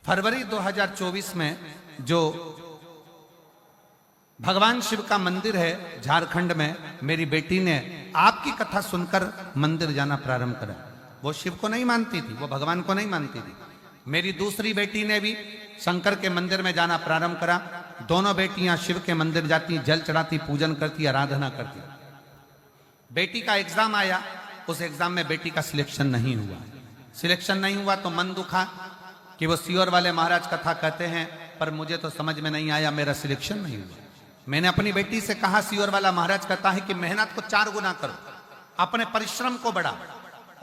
फरवरी 2024 में जो भगवान शिव का मंदिर है झारखंड में, मेरी बेटी ने आपकी कथा सुनकर मंदिर जाना प्रारंभ करा। वो शिव को नहीं मानती थी, वो भगवान को नहीं मानती थी। मेरी दूसरी बेटी ने भी शंकर के मंदिर में जाना प्रारंभ करा। दोनों बेटियां शिव के मंदिर जाती, जल चढ़ाती, पूजन करती, आराधना करती। बेटी का एग्जाम आया, उस एग्जाम में बेटी का सिलेक्शन नहीं हुआ। सिलेक्शन नहीं हुआ तो मन दुखा कि वो सीहोर वाले महाराज कथा कहते हैं, पर मुझे तो समझ में नहीं आया, मेरा सिलेक्शन नहीं हुआ। मैंने अपनी बेटी से कहा, सीहोर वाला महाराज कहता है कि मेहनत को 4 गुना करो, अपने परिश्रम को बढ़ा,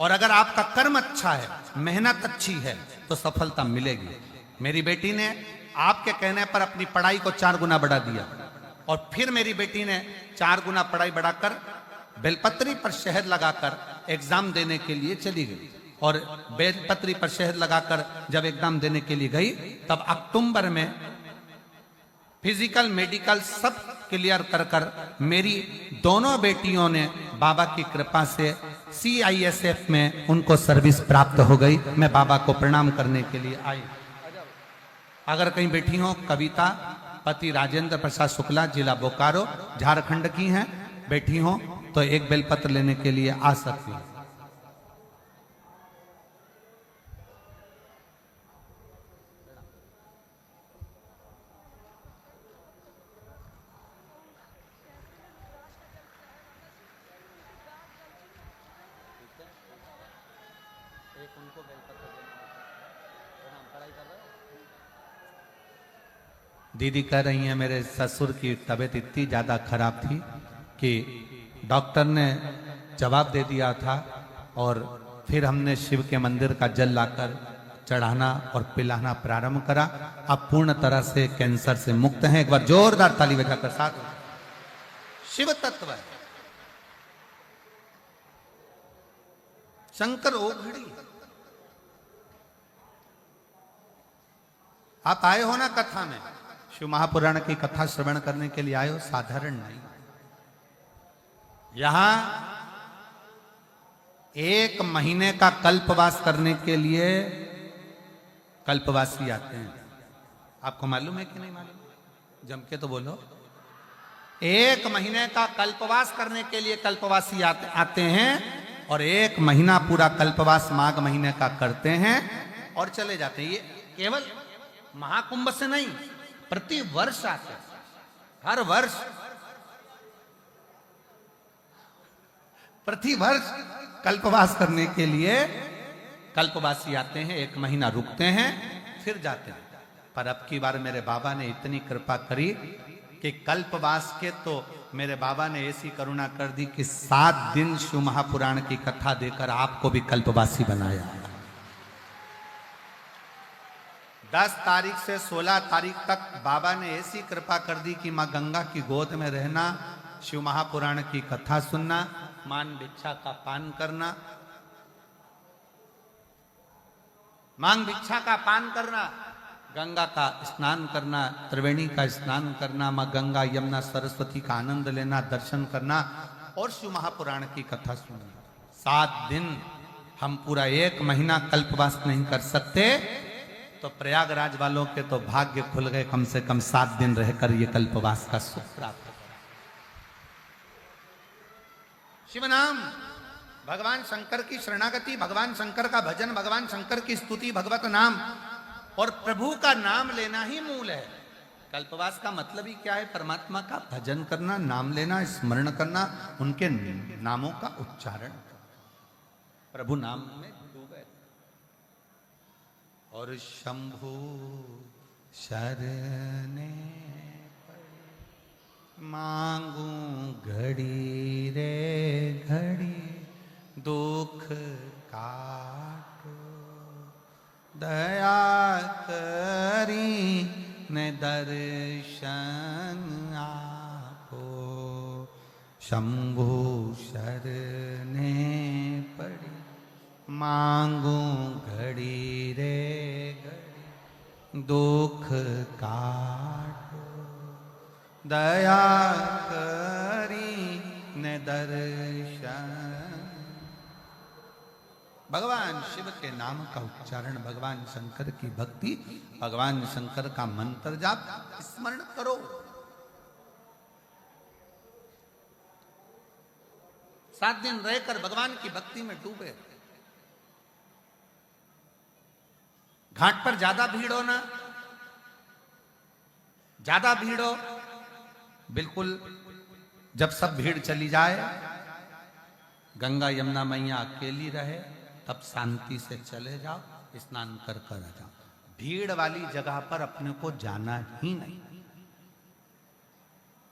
और अगर आपका कर्म अच्छा है, मेहनत अच्छी है, तो सफलता मिलेगी। मेरी बेटी ने आपके कहने पर अपनी पढ़ाई को 4 गुना बढ़ा दिया, और फिर मेरी बेटी ने 4 गुना पढ़ाई बढ़ाकर बेलपत्री पर शहद लगाकर एग्जाम देने के लिए चली गई। और बेलपत्री पर शहद लगाकर जब एग्जाम देने के लिए गई, तब अक्टूबर में फिजिकल मेडिकल सब क्लियर कर मेरी दोनों बेटियों ने बाबा की कृपा से CISF में उनको सर्विस प्राप्त हो गई। मैं बाबा को प्रणाम करने के लिए आई। अगर कहीं बैठी हो, कविता पति राजेंद्र प्रसाद शुक्ला, जिला बोकारो, झारखंड की हैं, बैठी हो तो एक बेलपत्र लेने के लिए आ सकती है। दीदी कह रही हैं मेरे ससुर की तबीयत इतनी ज़्यादा खराब थी कि डॉक्टर ने जवाब दे दिया था, और फिर हमने शिव के मंदिर का जल लाकर चढ़ाना और पिलाना प्रारंभ करा। अब पूर्ण तरह से कैंसर से मुक्त हैं। एक बार जोरदार ताली बजाकर साथ। शिव तत्व है, शंकर ओघड़ी। आप आए हो ना कथा में, शिव महापुराण की कथा श्रवण करने के लिए आए हो, साधारण नहीं। यहां 1 महीने का कल्पवास करने के लिए कल्पवासी आते हैं। आपको मालूम है कि नहीं मालूम? जम के तो बोलो। 1 महीने का कल्पवास करने के लिए कल्पवासी आते हैं और 1 महीना पूरा कल्पवास माघ महीने का करते हैं और चले जाते हैं। ये केवल महाकुंभ से नहीं, प्रति वर्ष आते हैं। हर वर्ष, प्रति वर्ष कल्पवास करने के लिए कल्पवासी आते हैं, 1 महीना रुकते हैं, फिर जाते हैं। पर अब की बार मेरे बाबा ने इतनी कृपा करी कि कल्पवास के तो मेरे बाबा ने ऐसी करुणा कर दी कि 7 दिन शिव महापुराण की कथा देकर आपको भी कल्पवासी बनाया। 10 तारीख से 16 तारीख तक बाबा ने ऐसी कृपा कर दी कि मां गंगा की गोद में रहना, शिव महापुराण की कथा सुनना, मान भिक्षा का पान करना, मांग भिक्षा का पान करना, गंगा का स्नान करना, त्रिवेणी का स्नान करना, मां गंगा यमुना सरस्वती का आनंद लेना, दर्शन करना और शिव महापुराण की कथा सुनना। 7 दिन हम पूरा 1 महीना कल्पवास नहीं कर सकते, तो प्रयागराज वालों के तो भाग्य खुल गए, कम से कम 7 दिन रहकर ये कल्पवास का सुख प्राप्त। शिव नाम, भगवान शंकर की शरणागति, भगवान शंकर का भजन, भगवान शंकर की स्तुति, भगवत नाम और प्रभु का नाम लेना ही मूल है। कल्पवास का मतलब ही क्या है? परमात्मा का भजन करना, नाम लेना, स्मरण करना, उनके नामों का उच्चारण, प्रभु नाम में डूबे। और शंभु शरणे मांगू घड़ी रे घड़ी, दुख काटो दया करी ने दर्शन आपो। शंभु शरणे पड़ी मांगू घड़ी रे घड़ी, दुख काटो दया करी ने दर्शन। भगवान शिव के नाम का उच्चारण, भगवान शंकर की भक्ति, भगवान शंकर का मंत्र जाप, स्मरण करो। सात दिन रहकर भगवान की भक्ति में डूबे। घाट पर ज्यादा भीड़ हो ना, ज्यादा भीड़ हो, बिल्कुल जब सब भीड़ चली जाए, गंगा यमुना मैया अकेली रहे, तब शांति से चले जाओ, स्नान कर कर आ जाओ। भीड़ वाली जगह पर अपने को जाना ही नहीं।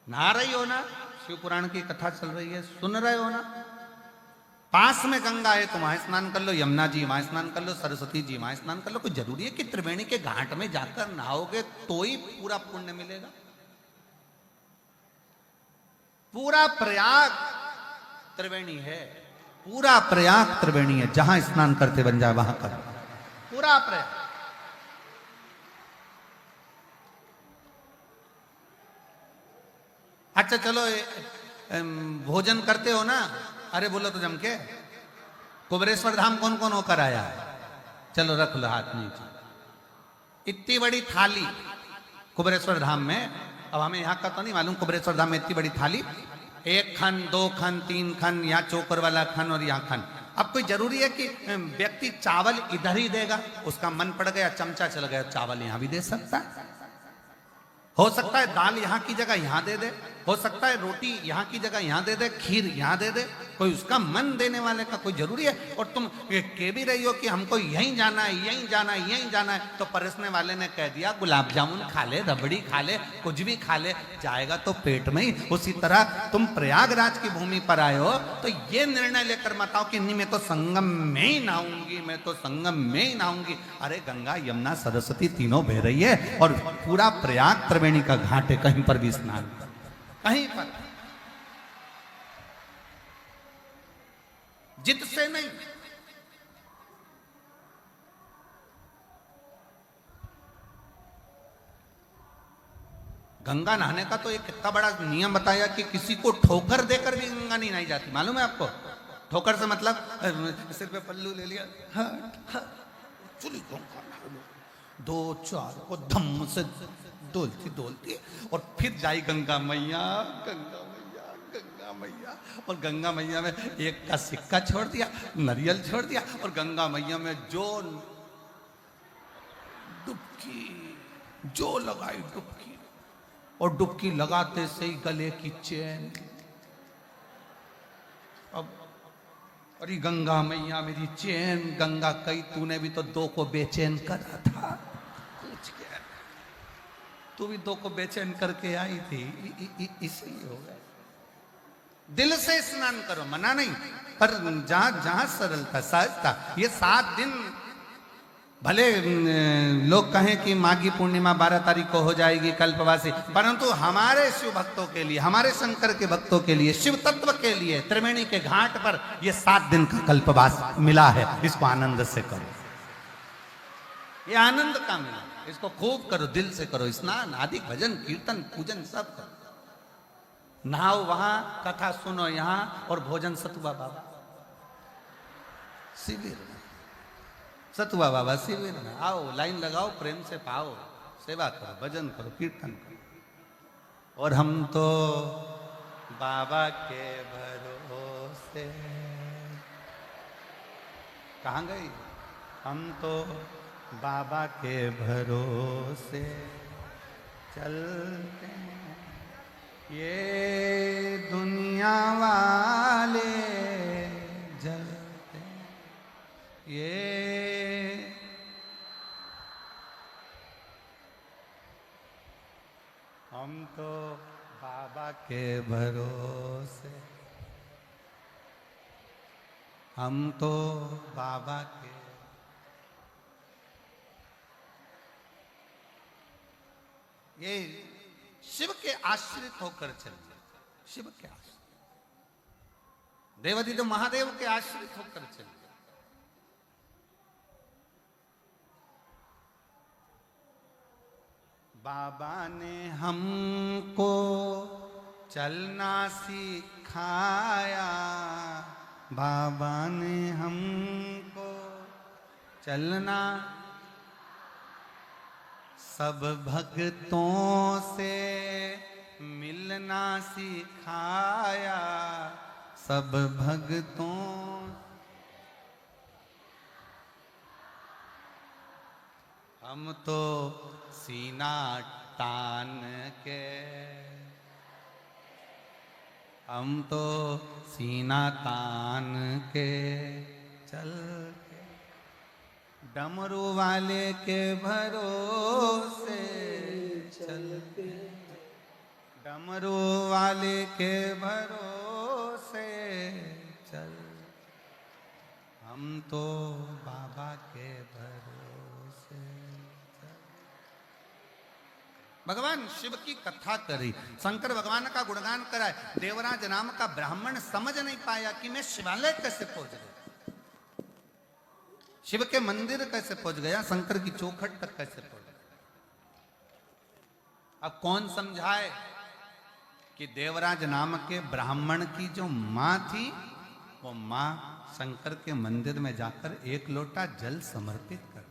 नहा रही हो ना, शिव पुराण की कथा चल रही है, सुन रहे हो ना, पास में गंगा है तो वहां स्नान कर लो, यमुना जी वहां स्नान कर लो, सरस्वती जी वहां स्नान कर लो। कोई जरूरी है कि त्रिवेणी के घाट में जाकर नहाओगे तो ही पूरा पुण्य मिलेगा? पूरा प्रयाग त्रिवेणी है, पूरा प्रयाग त्रिवेणी है, जहां स्नान करते बन जाए वहां करो, पूरा प्रयाग। अच्छा चलो, भोजन करते हो ना, अरे बोलो तो जम के, कुबरेश्वर धाम कौन कौन होकर आया है? चलो रख लो हाथ नीचे। इतनी बड़ी थाली कुबरेश्वर धाम में, अब हमें यहाँ का तो नहीं मालूम, कुबरेश्वर धाम में इतनी बड़ी थाली, 1 खन 2 खन 3 खन, यहाँ चोकर वाला खन और यहाँ खन। अब कोई जरूरी है कि व्यक्ति चावल इधर ही देगा? उसका मन पड़ गया, चमचा चल गया, चावल यहाँ भी दे सकता है। हो सकता है दाल यहाँ की जगह यहाँ दे दे, हो सकता है रोटी यहाँ की जगह यहाँ दे दे, खीर यहाँ दे दे। कोई उसका मन देने वाले का कोई जरूरी है? और तुम कह भी रही हो कि हमको यहीं जाना है, यहीं जाना है, यहीं जाना है, तो परोसने वाले ने कह दिया गुलाब जामुन खा ले, रबड़ी खा ले, कुछ भी खा ले, जाएगा तो पेट में ही। उसी तरह तुम प्रयागराज की भूमि पर आए हो तो ये निर्णय लेकर मत आओ कि नहीं मैं तो संगम में ही नहाऊंगी, मैं तो संगम में ही नहाऊंगी। अरे गंगा यमुना सरस्वती तीनों बह रही है और पूरा प्रयाग त्रिवेणी का घाट है, कहीं पर भी स्नान कहीं पर, जिद से नहीं। गंगा नहाने का तो एक कितना बड़ा नियम बताया कि किसी को ठोकर देकर भी गंगा नहीं नहाई जाती, मालूम है आपको? ठोकर से मतलब सिर पे पल्लू ले लिया, चुली गंगा दो चार को धम्म से डोलती डोलती और फिर जाई गंगा मैया, गंगा मैया, गंगा मैया। और गंगा मैया में एक का सिक्का छोड़ दिया, नारियल छोड़ दिया, और गंगा मैया में जो डुबकी जो लगाई डुबकी, और डुबकी लगाते से ही गले की चैन। अब अरे गंगा मैया मेरी चैन, गंगा कई तूने भी तो दो को बेचैन करा था, तू भी दो को बेचैन करके आई थी, इसलिए हो गया। दिल से स्नान करो, मना नहीं, पर जहां जहां सरलता सहजता। ये 7 दिन भले लोग कहें कि माघी पूर्णिमा 12 तारीख को हो जाएगी कल्पवासी, परंतु हमारे शिव भक्तों के लिए, हमारे शंकर के भक्तों के लिए, शिव तत्व के लिए त्रिवेणी के घाट पर ये 7 दिन का कल्पवास मिला है। इसको आनंद से करो, ये आनंद का मिला, इसको खूब करो, दिल से करो, स्नान आदि भजन कीर्तन पूजन सब करो, नहाओ वहां, कथा सुनो यहां, और भोजन सतुआ बाबा शिविर में, सतुआ बाबा शिविर में आओ, लाइन लगाओ, प्रेम से पाओ, सेवा करो, भजन करो, कीर्तन करो। और हम तो बाबा के भरोसे, कहाँ गई? हम तो बाबा के भरोसे चलते हैं, ये दुनिया वाले जलते हैं, ये हम तो बाबा के भरोसे, हम तो बाबा के, ये शिव के आश्रित होकर चलिए, शिव के आश्रित, देवाधिदेव महादेव के आश्रित होकर चलिए। बाबा ने हमको चलना सिखाया, बाबा ने हमको चलना, सब भक्तों से मिलना सिखाया, सब भक्तों, हम तो सीना तान के, हम तो सीना तान के चलते, डमरू वाले के भरोसे चलते, डमरू वाले के भरोसे चल, हम तो बाबा के भरोसे चल। भगवान शिव की कथा करी, शंकर भगवान का गुणगान कराए, देवराज नाम का ब्राह्मण समझ नहीं पाया कि मैं शिवालय कैसे पहुंच गया, शिव के मंदिर कैसे पहुंच गया, शंकर की चौखट तक कैसे पहुंच गया। अब कौन समझाए कि देवराज नाम के ब्राह्मण की जो मां थी, वो मां शंकर के मंदिर में जाकर 1 लोटा जल समर्पित कर,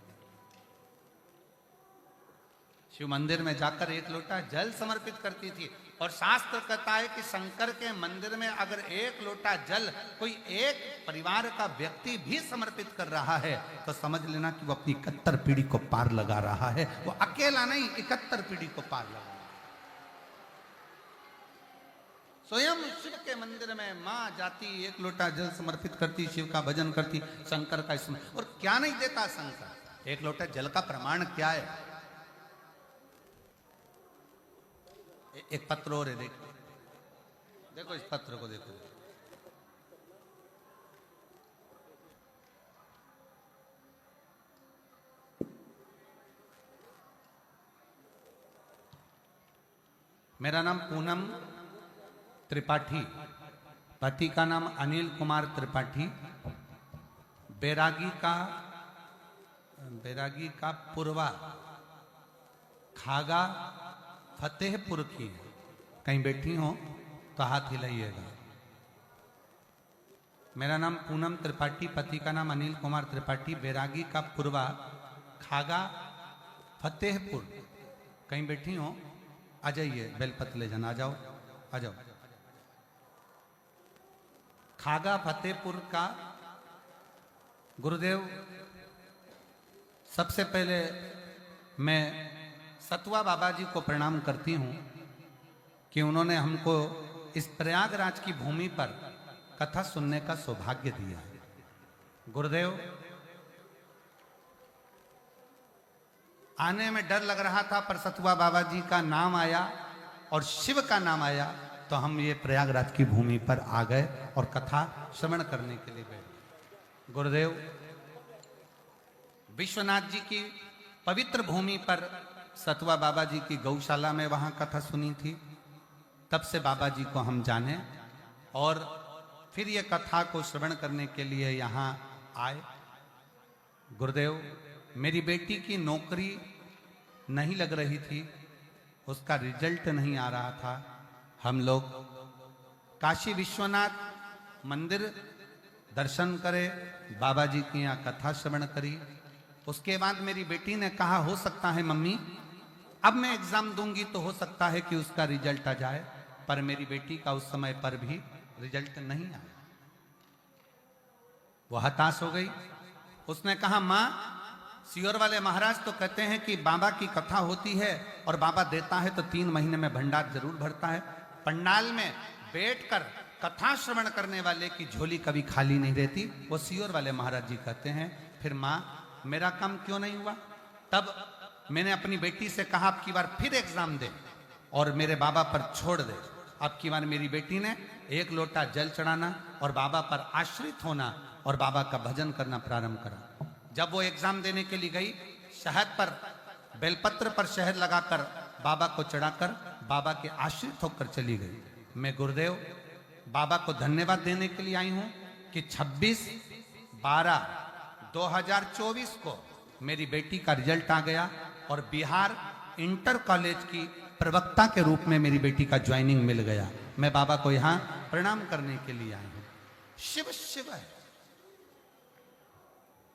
शिव मंदिर में जाकर 1 लोटा जल समर्पित करती थी। और शास्त्र कहता है कि शंकर के मंदिर में अगर 1 लोटा जल कोई एक परिवार का व्यक्ति भी समर्पित कर रहा है, तो समझ लेना कि वो अपनी 71 पीढ़ी को पार लगा रहा है। वो अकेला नहीं, 71 पीढ़ी को पार लगा। स्वयं शिव के मंदिर में मां जाती, 1 लोटा जल समर्पित करती, शिव का भजन करती, शंकर का स्मरण। और क्या नहीं देता शंकर, 1 लोटा जल का प्रमाण क्या है? एक पत्र और है, देखो देखो, इस पत्र को देखो। मेरा नाम पूनम त्रिपाठी, पति का नाम अनिल कुमार त्रिपाठी, बैरागी का पूर्वा खागा फतेहपुर की। कहीं बैठी हो तो हाथ हिलाइएगा। मेरा नाम पूनम त्रिपाठी, पति का नाम अनिल कुमार त्रिपाठी, बैरागी का पूर्वा, खागा फतेहपुर। कहीं बैठी हो? आ जाइए, बेलपत्र ले जाना, आ जाओ आ जाओ। खागा फतेहपुर का गुरुदेव, सबसे पहले मैं सतुआ बाबा जी को प्रणाम करती हूँ कि उन्होंने हमको इस प्रयागराज की भूमि पर कथा सुनने का सौभाग्य दिया। गुरुदेव, आने में डर लग रहा था, पर सतुआ बाबा जी का नाम आया और शिव का नाम आया तो हम ये प्रयागराज की भूमि पर आ गए और कथा श्रवण करने के लिए बैठे। गुरुदेव, विश्वनाथ जी की पवित्र भूमि पर सतुआ बाबा जी की गौशाला में वहां कथा सुनी थी। तब से बाबा जी को हम जाने और फिर ये कथा को श्रवण करने के लिए यहाँ आए। गुरुदेव, मेरी बेटी की नौकरी नहीं लग रही थी, उसका रिजल्ट नहीं आ रहा था। हम लोग काशी विश्वनाथ मंदिर दर्शन करे, बाबा जी की यहाँ कथा श्रवण करी। उसके बाद मेरी बेटी ने कहा, हो सकता है मम्मी अब मैं एग्जाम दूंगी तो हो सकता है कि उसका रिजल्ट आ जाए, पर मेरी बेटी का उस समय पर भी रिजल्ट नहीं आया। वो हताश हो गई। उसने कहा, माँ सियोर वाले महाराज तो कहते हैं कि बाबा की कथा होती है और बाबा देता है तो 3 महीने में भंडार जरूर भरता है। पंडाल में बैठकर कथा श्रवण करने वाले की झोली कभी खाली नहीं रहती, वो सियोर वाले महाराज जी कहते हैं। फिर माँ मेरा काम क्यों नहीं हुआ? तब मैंने अपनी बेटी से कहा, अब की बार फिर एग्जाम दे और मेरे बाबा पर छोड़ दे। अब की बार मेरी बेटी ने 1 लोटा जल चढ़ाना और बाबा पर आश्रित होना और बाबा का भजन करना प्रारंभ करा। जब वो एग्जाम देने के लिए गई, शहद पर, बेलपत्र पर शहद लगाकर बाबा को चढ़ाकर बाबा के आश्रित होकर चली गई। मैं गुरुदेव बाबा को धन्यवाद देने के लिए आई हूं कि 26/12/2024 को मेरी बेटी का रिजल्ट आ गया और बिहार इंटर कॉलेज की प्रवक्ता के रूप में मेरी बेटी का ज्वाइनिंग मिल गया। मैं बाबा को यहाँ प्रणाम करने के लिए आई हूँ। शिव शिव है।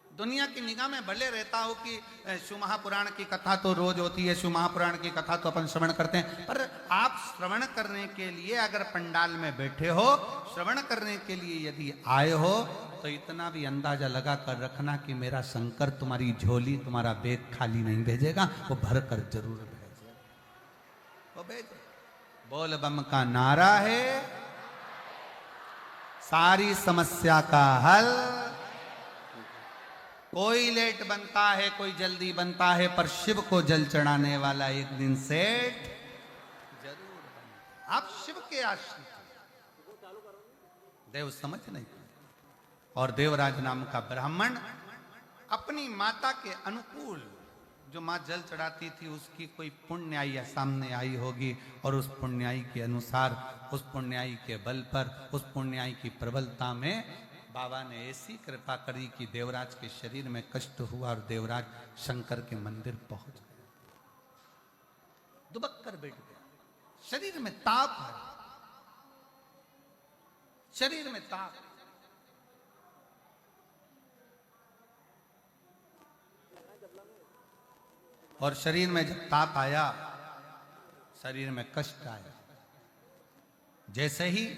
दुनिया की निगाह में भले रहता हो कि शिव महापुराण की कथा तो रोज होती है, शिव महापुराण की कथा तो अपन श्रवण करते हैं, पर आप श्रवण करने के लिए अगर पंडाल में बैठे हो, श्रवण करने के लिए यदि आए हो, तो इतना भी अंदाजा लगा कर रखना कि मेरा शंकर तुम्हारी झोली, तुम्हारा बैग खाली नहीं भेजेगा, वो भर कर जरूर भेजेगा। वो भेजे। बोल बम का नारा है, सारी समस्या का हल। कोई लेट बनता है, कोई जल्दी बनता है, पर शिव को जल चढ़ाने वाला एक दिन सेठ जरूर बने। आप शिव के आश्रित देव समझ नहीं। और देवराज नाम का ब्राह्मण अपनी माता के अनुकूल, जो माँ जल चढ़ाती थी उसकी कोई पुण्याई सामने आई होगी और उस पुण्याई के अनुसार, उस पुण्याई के बल पर, उस पुण्याई की प्रबलता में बाबा ने ऐसी कृपा करी कि देवराज के शरीर में कष्ट हुआ और देवराज शंकर के मंदिर पहुंच गया। दुबक कर बैठ गया। शरीर में ताप है, शरीर में ताप। और शरीर में जब ताप आया, शरीर में कष्ट आया। जैसे ही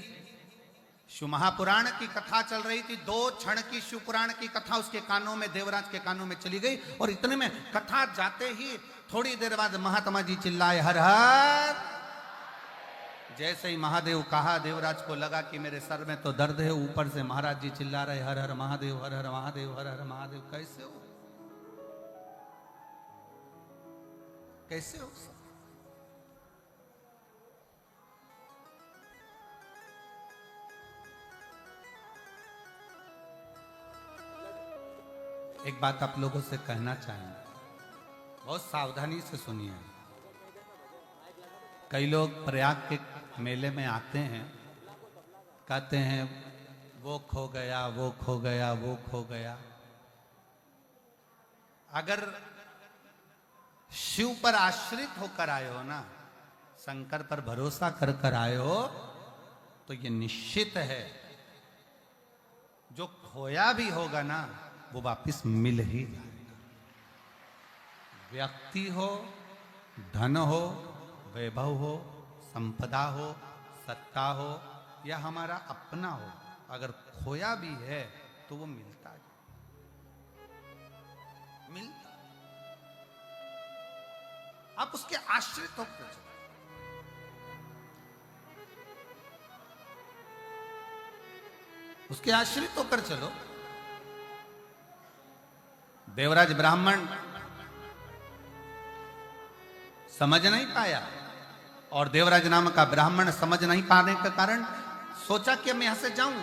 शिव महापुराण की कथा चल रही थी, 2 क्षण की शिव पुराण की कथा उसके कानों में, देवराज के कानों में चली गई और इतने में कथा जाते ही थोड़ी देर बाद महात्मा जी चिल्लाए, हर हर। जैसे ही महादेव कहा, देवराज को लगा कि मेरे सर में तो दर्द है, ऊपर से महाराज जी चिल्ला रहे, हर हर महादेव, हर हर महादेव, हर हर महादेव। कैसे हो, कैसे हो? एक बात आप लोगों से कहना चाहेंगे, बहुत सावधानी से सुनिए। कई लोग प्रयाग के मेले में आते हैं, कहते हैं वो खो गया, वो खो गया, वो खो गया। अगर शिव पर आश्रित होकर आए हो ना, शंकर पर भरोसा कर कर आए हो, तो ये निश्चित है खोया भी होगा ना वो वापिस मिल ही जाएगा। व्यक्ति हो, धन हो, वैभव हो, संपदा हो, सत्ता हो या हमारा अपना हो, अगर खोया भी है तो वो मिलता है, मिलता। आप उसके आश्रित होकर चलो, उसके आश्रित होकर चलो। देवराज ब्राह्मण समझ नहीं पाया और देवराज नाम का ब्राह्मण समझ नहीं पाने के कारण सोचा कि मैं यहां से जाऊं।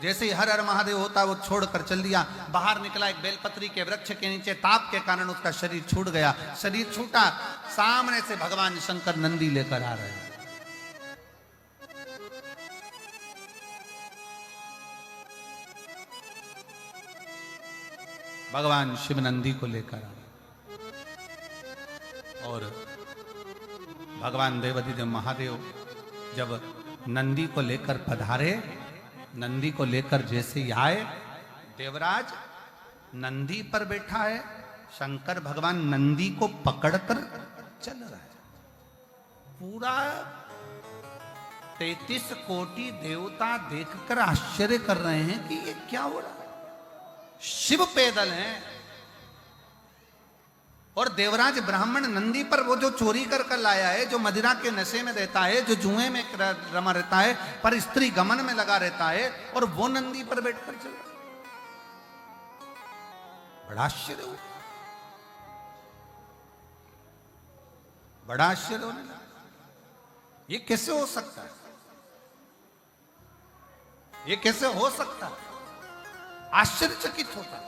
जैसे ही हर हर महादेव होता वो छोड़कर चल दिया। बाहर निकला, एक बेलपत्री के वृक्ष के नीचे ताप के कारण उसका शरीर छूट गया। शरीर छूटा, सामने से भगवान शंकर नंदी लेकर आ रहे हैं। भगवान शिव नंदी को लेकर आए और भगवान देवाधिदेव महादेव जब नंदी को लेकर पधारे, नंदी को लेकर जैसे ही आए, देवराज नंदी पर बैठा है, शंकर भगवान नंदी को पकड़कर चल रहा है। पूरा 33 कोटि देवता देखकर आश्चर्य कर रहे हैं कि ये क्या हो रहा है। शिव पैदल हैं और देवराज ब्राह्मण नंदी पर वो जो चोरी कर लाया है, जो मदिरा के नशे में रहता है, जो जुए में रमा रहता है, पर स्त्री गमन में लगा रहता है, और वो नंदी पर बैठकर चल रहा। बड़ा आश्चर्य हो, बड़ा आश्चर्य होने लगा। ये कैसे हो सकता है? ये कैसे हो सकता है? आश्चर्यचकित होता।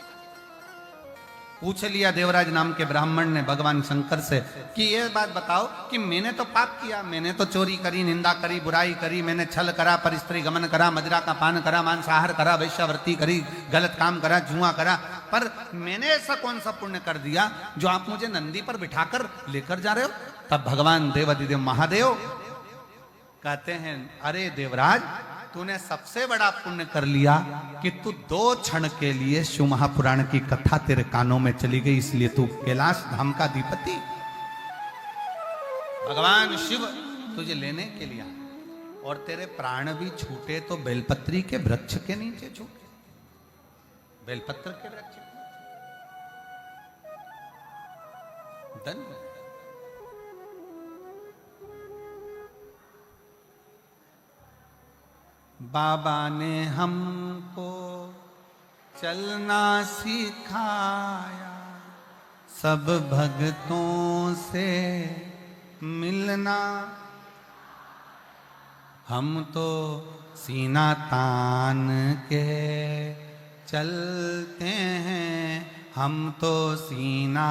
पूछ लिया देवराज नाम के ब्राह्मण ने भगवान शंकर से कि ये बात बताओ कि मैंने तो पाप किया, मैंने तो चोरी करी, निंदा करी, बुराई करी, मैंने छल करा, पर स्त्री गमन करा, मदिरा का पान करा, मांसाहार करा, वैश्यावृत्ति करी, गलत काम करा, जुआ करा, पर मैंने ऐसा कौन सा पुण्य कर दिया जो आप मुझे नंदी पर बिठाकर लेकर जा रहे हो? तब भगवान देवाधिदेव महादेव कहते हैं, अरे देवराज, तूने सबसे बड़ा पुण्य कर लिया कि तू 2 क्षण के लिए शिव महापुराण की कथा तेरे कानों में चली गई, इसलिए तू कैलाश धाम का अधिपति। भगवान शिव तुझे लेने के लिए आए और तेरे प्राण भी छूटे तो बेलपत्री के वृक्ष के नीचे छूटे, बेलपत्र के वृक्ष के नीचे। धन्य बाबा ने हमको चलना सिखाया, सब भक्तों से मिलना, हम तो सीना तान के चलते हैं, हम तो सीना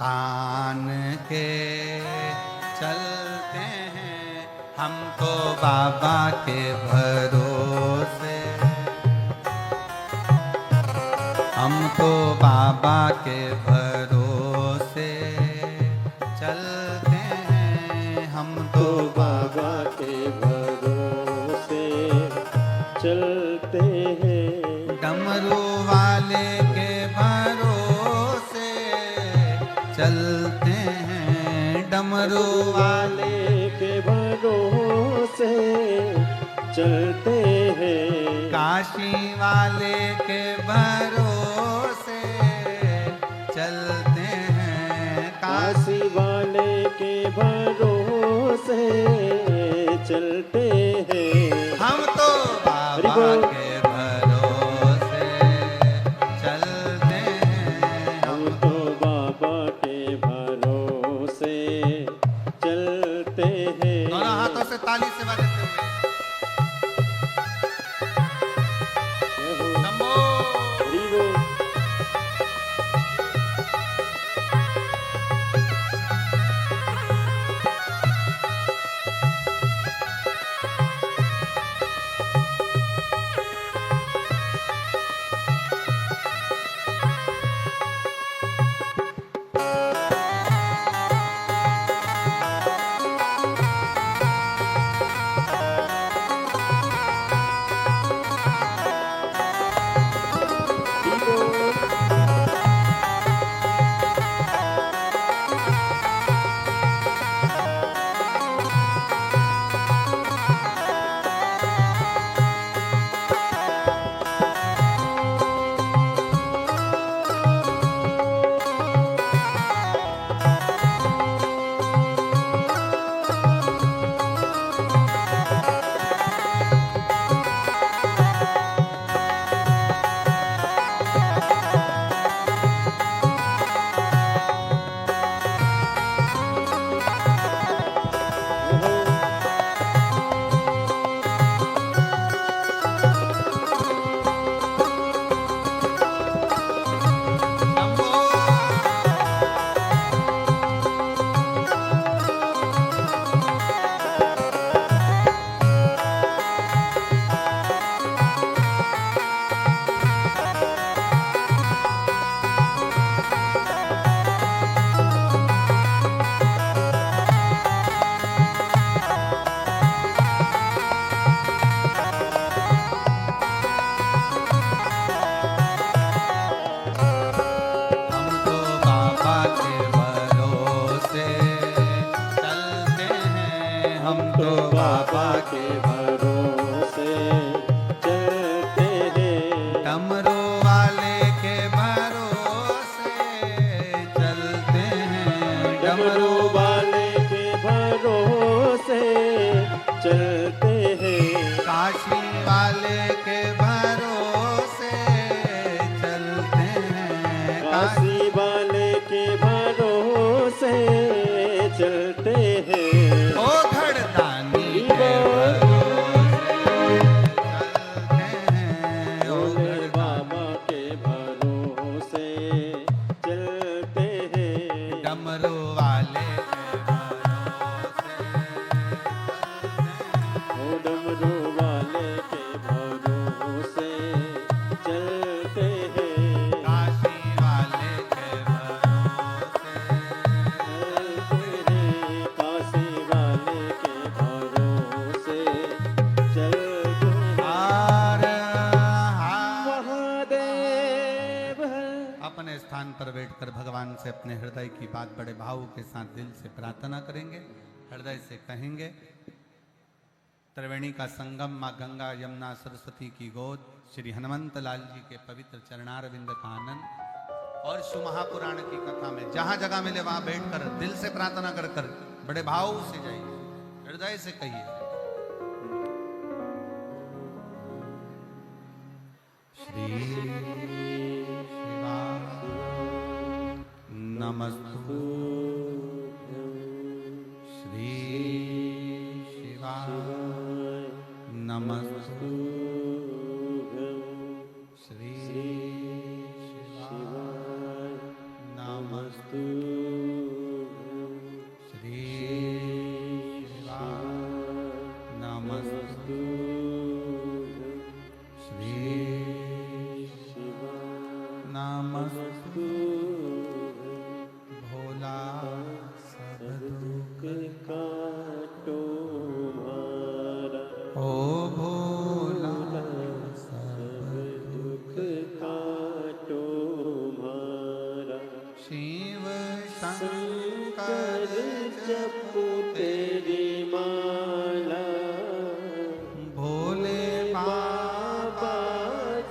तान के चलते हैं, हम तो बाबा के भरोसे, हम तो बाबा के भरोसे चलते हैं, हम तो बाबा के भरोसे चलते हैं, डमरू वाले के भरोसे चलते हैं, डमरू वाले के भरोसे चलते हैं, काशी वाले के भरोसे चलते हैं, काशी वाले के भरोसे चलते हैं, हम तो बाबा के भरोसे चलते हैं, हम तो बाबा के भरोसे चलते हैं। दोनों हाथों से ताली से बजाते हुए शंभो काशी वाले के भरोसे चलते हैं ओ घड़दानी के भरोसे चलते हैं, ओ भोले बाबा के भरोसे चलते हैं डमरू वाले के भरोसे ओ डमरू वाले के भरोसे चलते हैं काशी वाले के भरोसे चलते हैं काशी वाले के भरोसे चलते हैं हार हार। महादेव अपने स्थान पर बैठकर भगवान से अपने हृदय की बात बड़े भाव के साथ दिल से प्रार्थना करेंगे, हृदय से कहेंगे। त्रिवेणी का संगम माँ गंगा यमुना सरस्वती की गोद, श्री हनुमंत लाल जी के पवित्र चरणारविंद का आनंद और शिव महापुराण की कथा में जहां जगह मिले वहां बैठकर दिल से प्रार्थना कर कर बड़े भाव से जाइए, हृदय से कहिए। श्री शिवा नमस्तु श्री शिवा नमस्तु श्री शिवा नमस्तु श्री शिवा नमस्तु श्री नमस्तु भोला सब दुख काटो मारा ओ भोला सब दुख काटो मारा शिव शंकर शंकर जपू तेरी माला भोले बाबा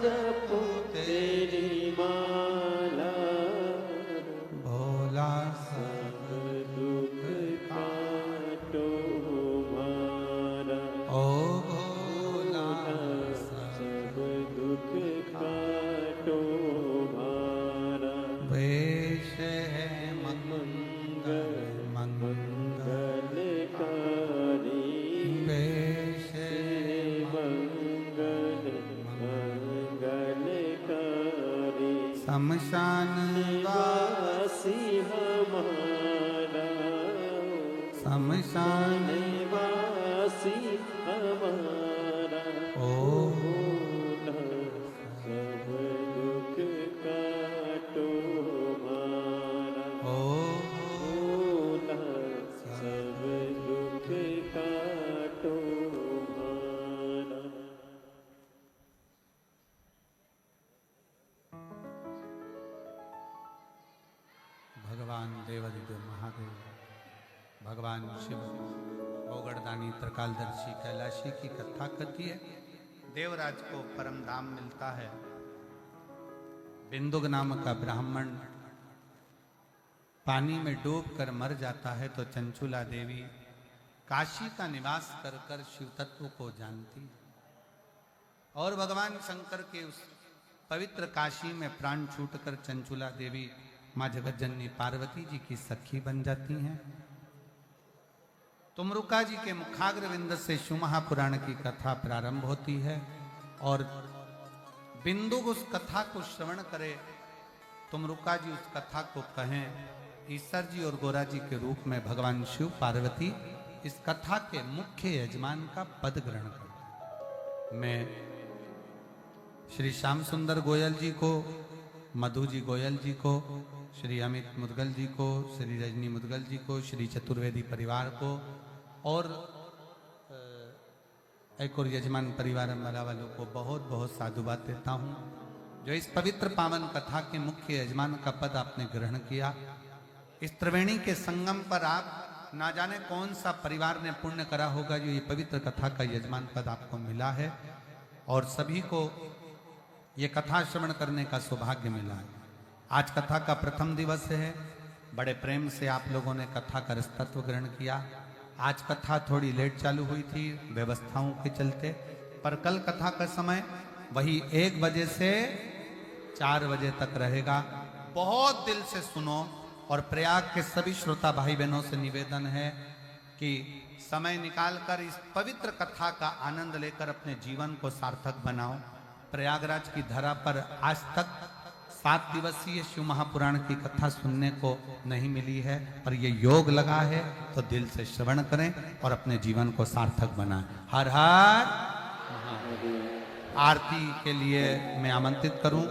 जपू तेरी माला भोला सब दुख काटो मारा ओ भोला सब दुख काटो मारा वेश है मंगल मंगल मंगलकारी वेश है मंगल मंगलकारी शमशान वासी हमारा शमशान वासी हमारा ओ सब दुख काटो मारा ओ सब दुख काटो मारा भगवान देवादिदेव महादेव भगवान शिव गोगड़दानी त्रिकालदर्शी कैलाशी की कथा कहती है। देवराज को परम धाम मिलता है। बिंदुक नाम का ब्राह्मण पानी में डूबकर मर जाता है तो चंचुला देवी काशी का निवास कर कर शिव तत्व को जानती है और भगवान शंकर के उस पवित्र काशी में प्राण छूटकर चंचुला देवी माँ जगतजननी पार्वती जी की सखी बन जाती हैं। तुमरुका जी के मुखाग्रविंद से शिव महापुराण की कथा प्रारंभ होती है और बिंदु उस कथा को श्रवण करे, तुमरुका जी उस कथा को कहें, ईश्वर जी और गोरा जी के रूप में भगवान शिव पार्वती इस कथा के मुख्य यजमान का पद ग्रहण करते। मैं श्री श्याम सुंदर गोयल जी को, मधु जी गोयल जी को, श्री अमित मुदगल जी को, श्री रजनी मुदगल जी को, श्री चतुर्वेदी परिवार को और एक और यजमान परिवार वाला वालों को बहुत बहुत साधुवाद देता हूँ जो इस पवित्र पावन कथा के मुख्य यजमान का पद आपने ग्रहण किया। इस त्रिवेणी के संगम पर आप ना जाने कौन सा परिवार ने पुण्य करा होगा जो ये पवित्र कथा का यजमान पद आपको मिला है और सभी को ये कथा श्रवण करने का सौभाग्य मिला है। आज कथा का प्रथम दिवस है। बड़े प्रेम से आप लोगों ने कथा का रसतत्व ग्रहण किया। आज कथा थोड़ी लेट चालू हुई थी व्यवस्थाओं के चलते, पर कल कथा का समय वही 1 बजे से 4 बजे तक रहेगा। बहुत दिल से सुनो। और प्रयाग के सभी श्रोता भाई बहनों से निवेदन है कि समय निकालकर इस पवित्र कथा का आनंद लेकर अपने जीवन को सार्थक बनाओ। प्रयागराज की धरा पर आज तक 7 दिवसीय शिव महापुराण की कथा सुनने को नहीं मिली है, पर ये योग लगा है तो दिल से श्रवण करें और अपने जीवन को सार्थक बनाएं। हर हर। आरती के लिए मैं आमंत्रित करूं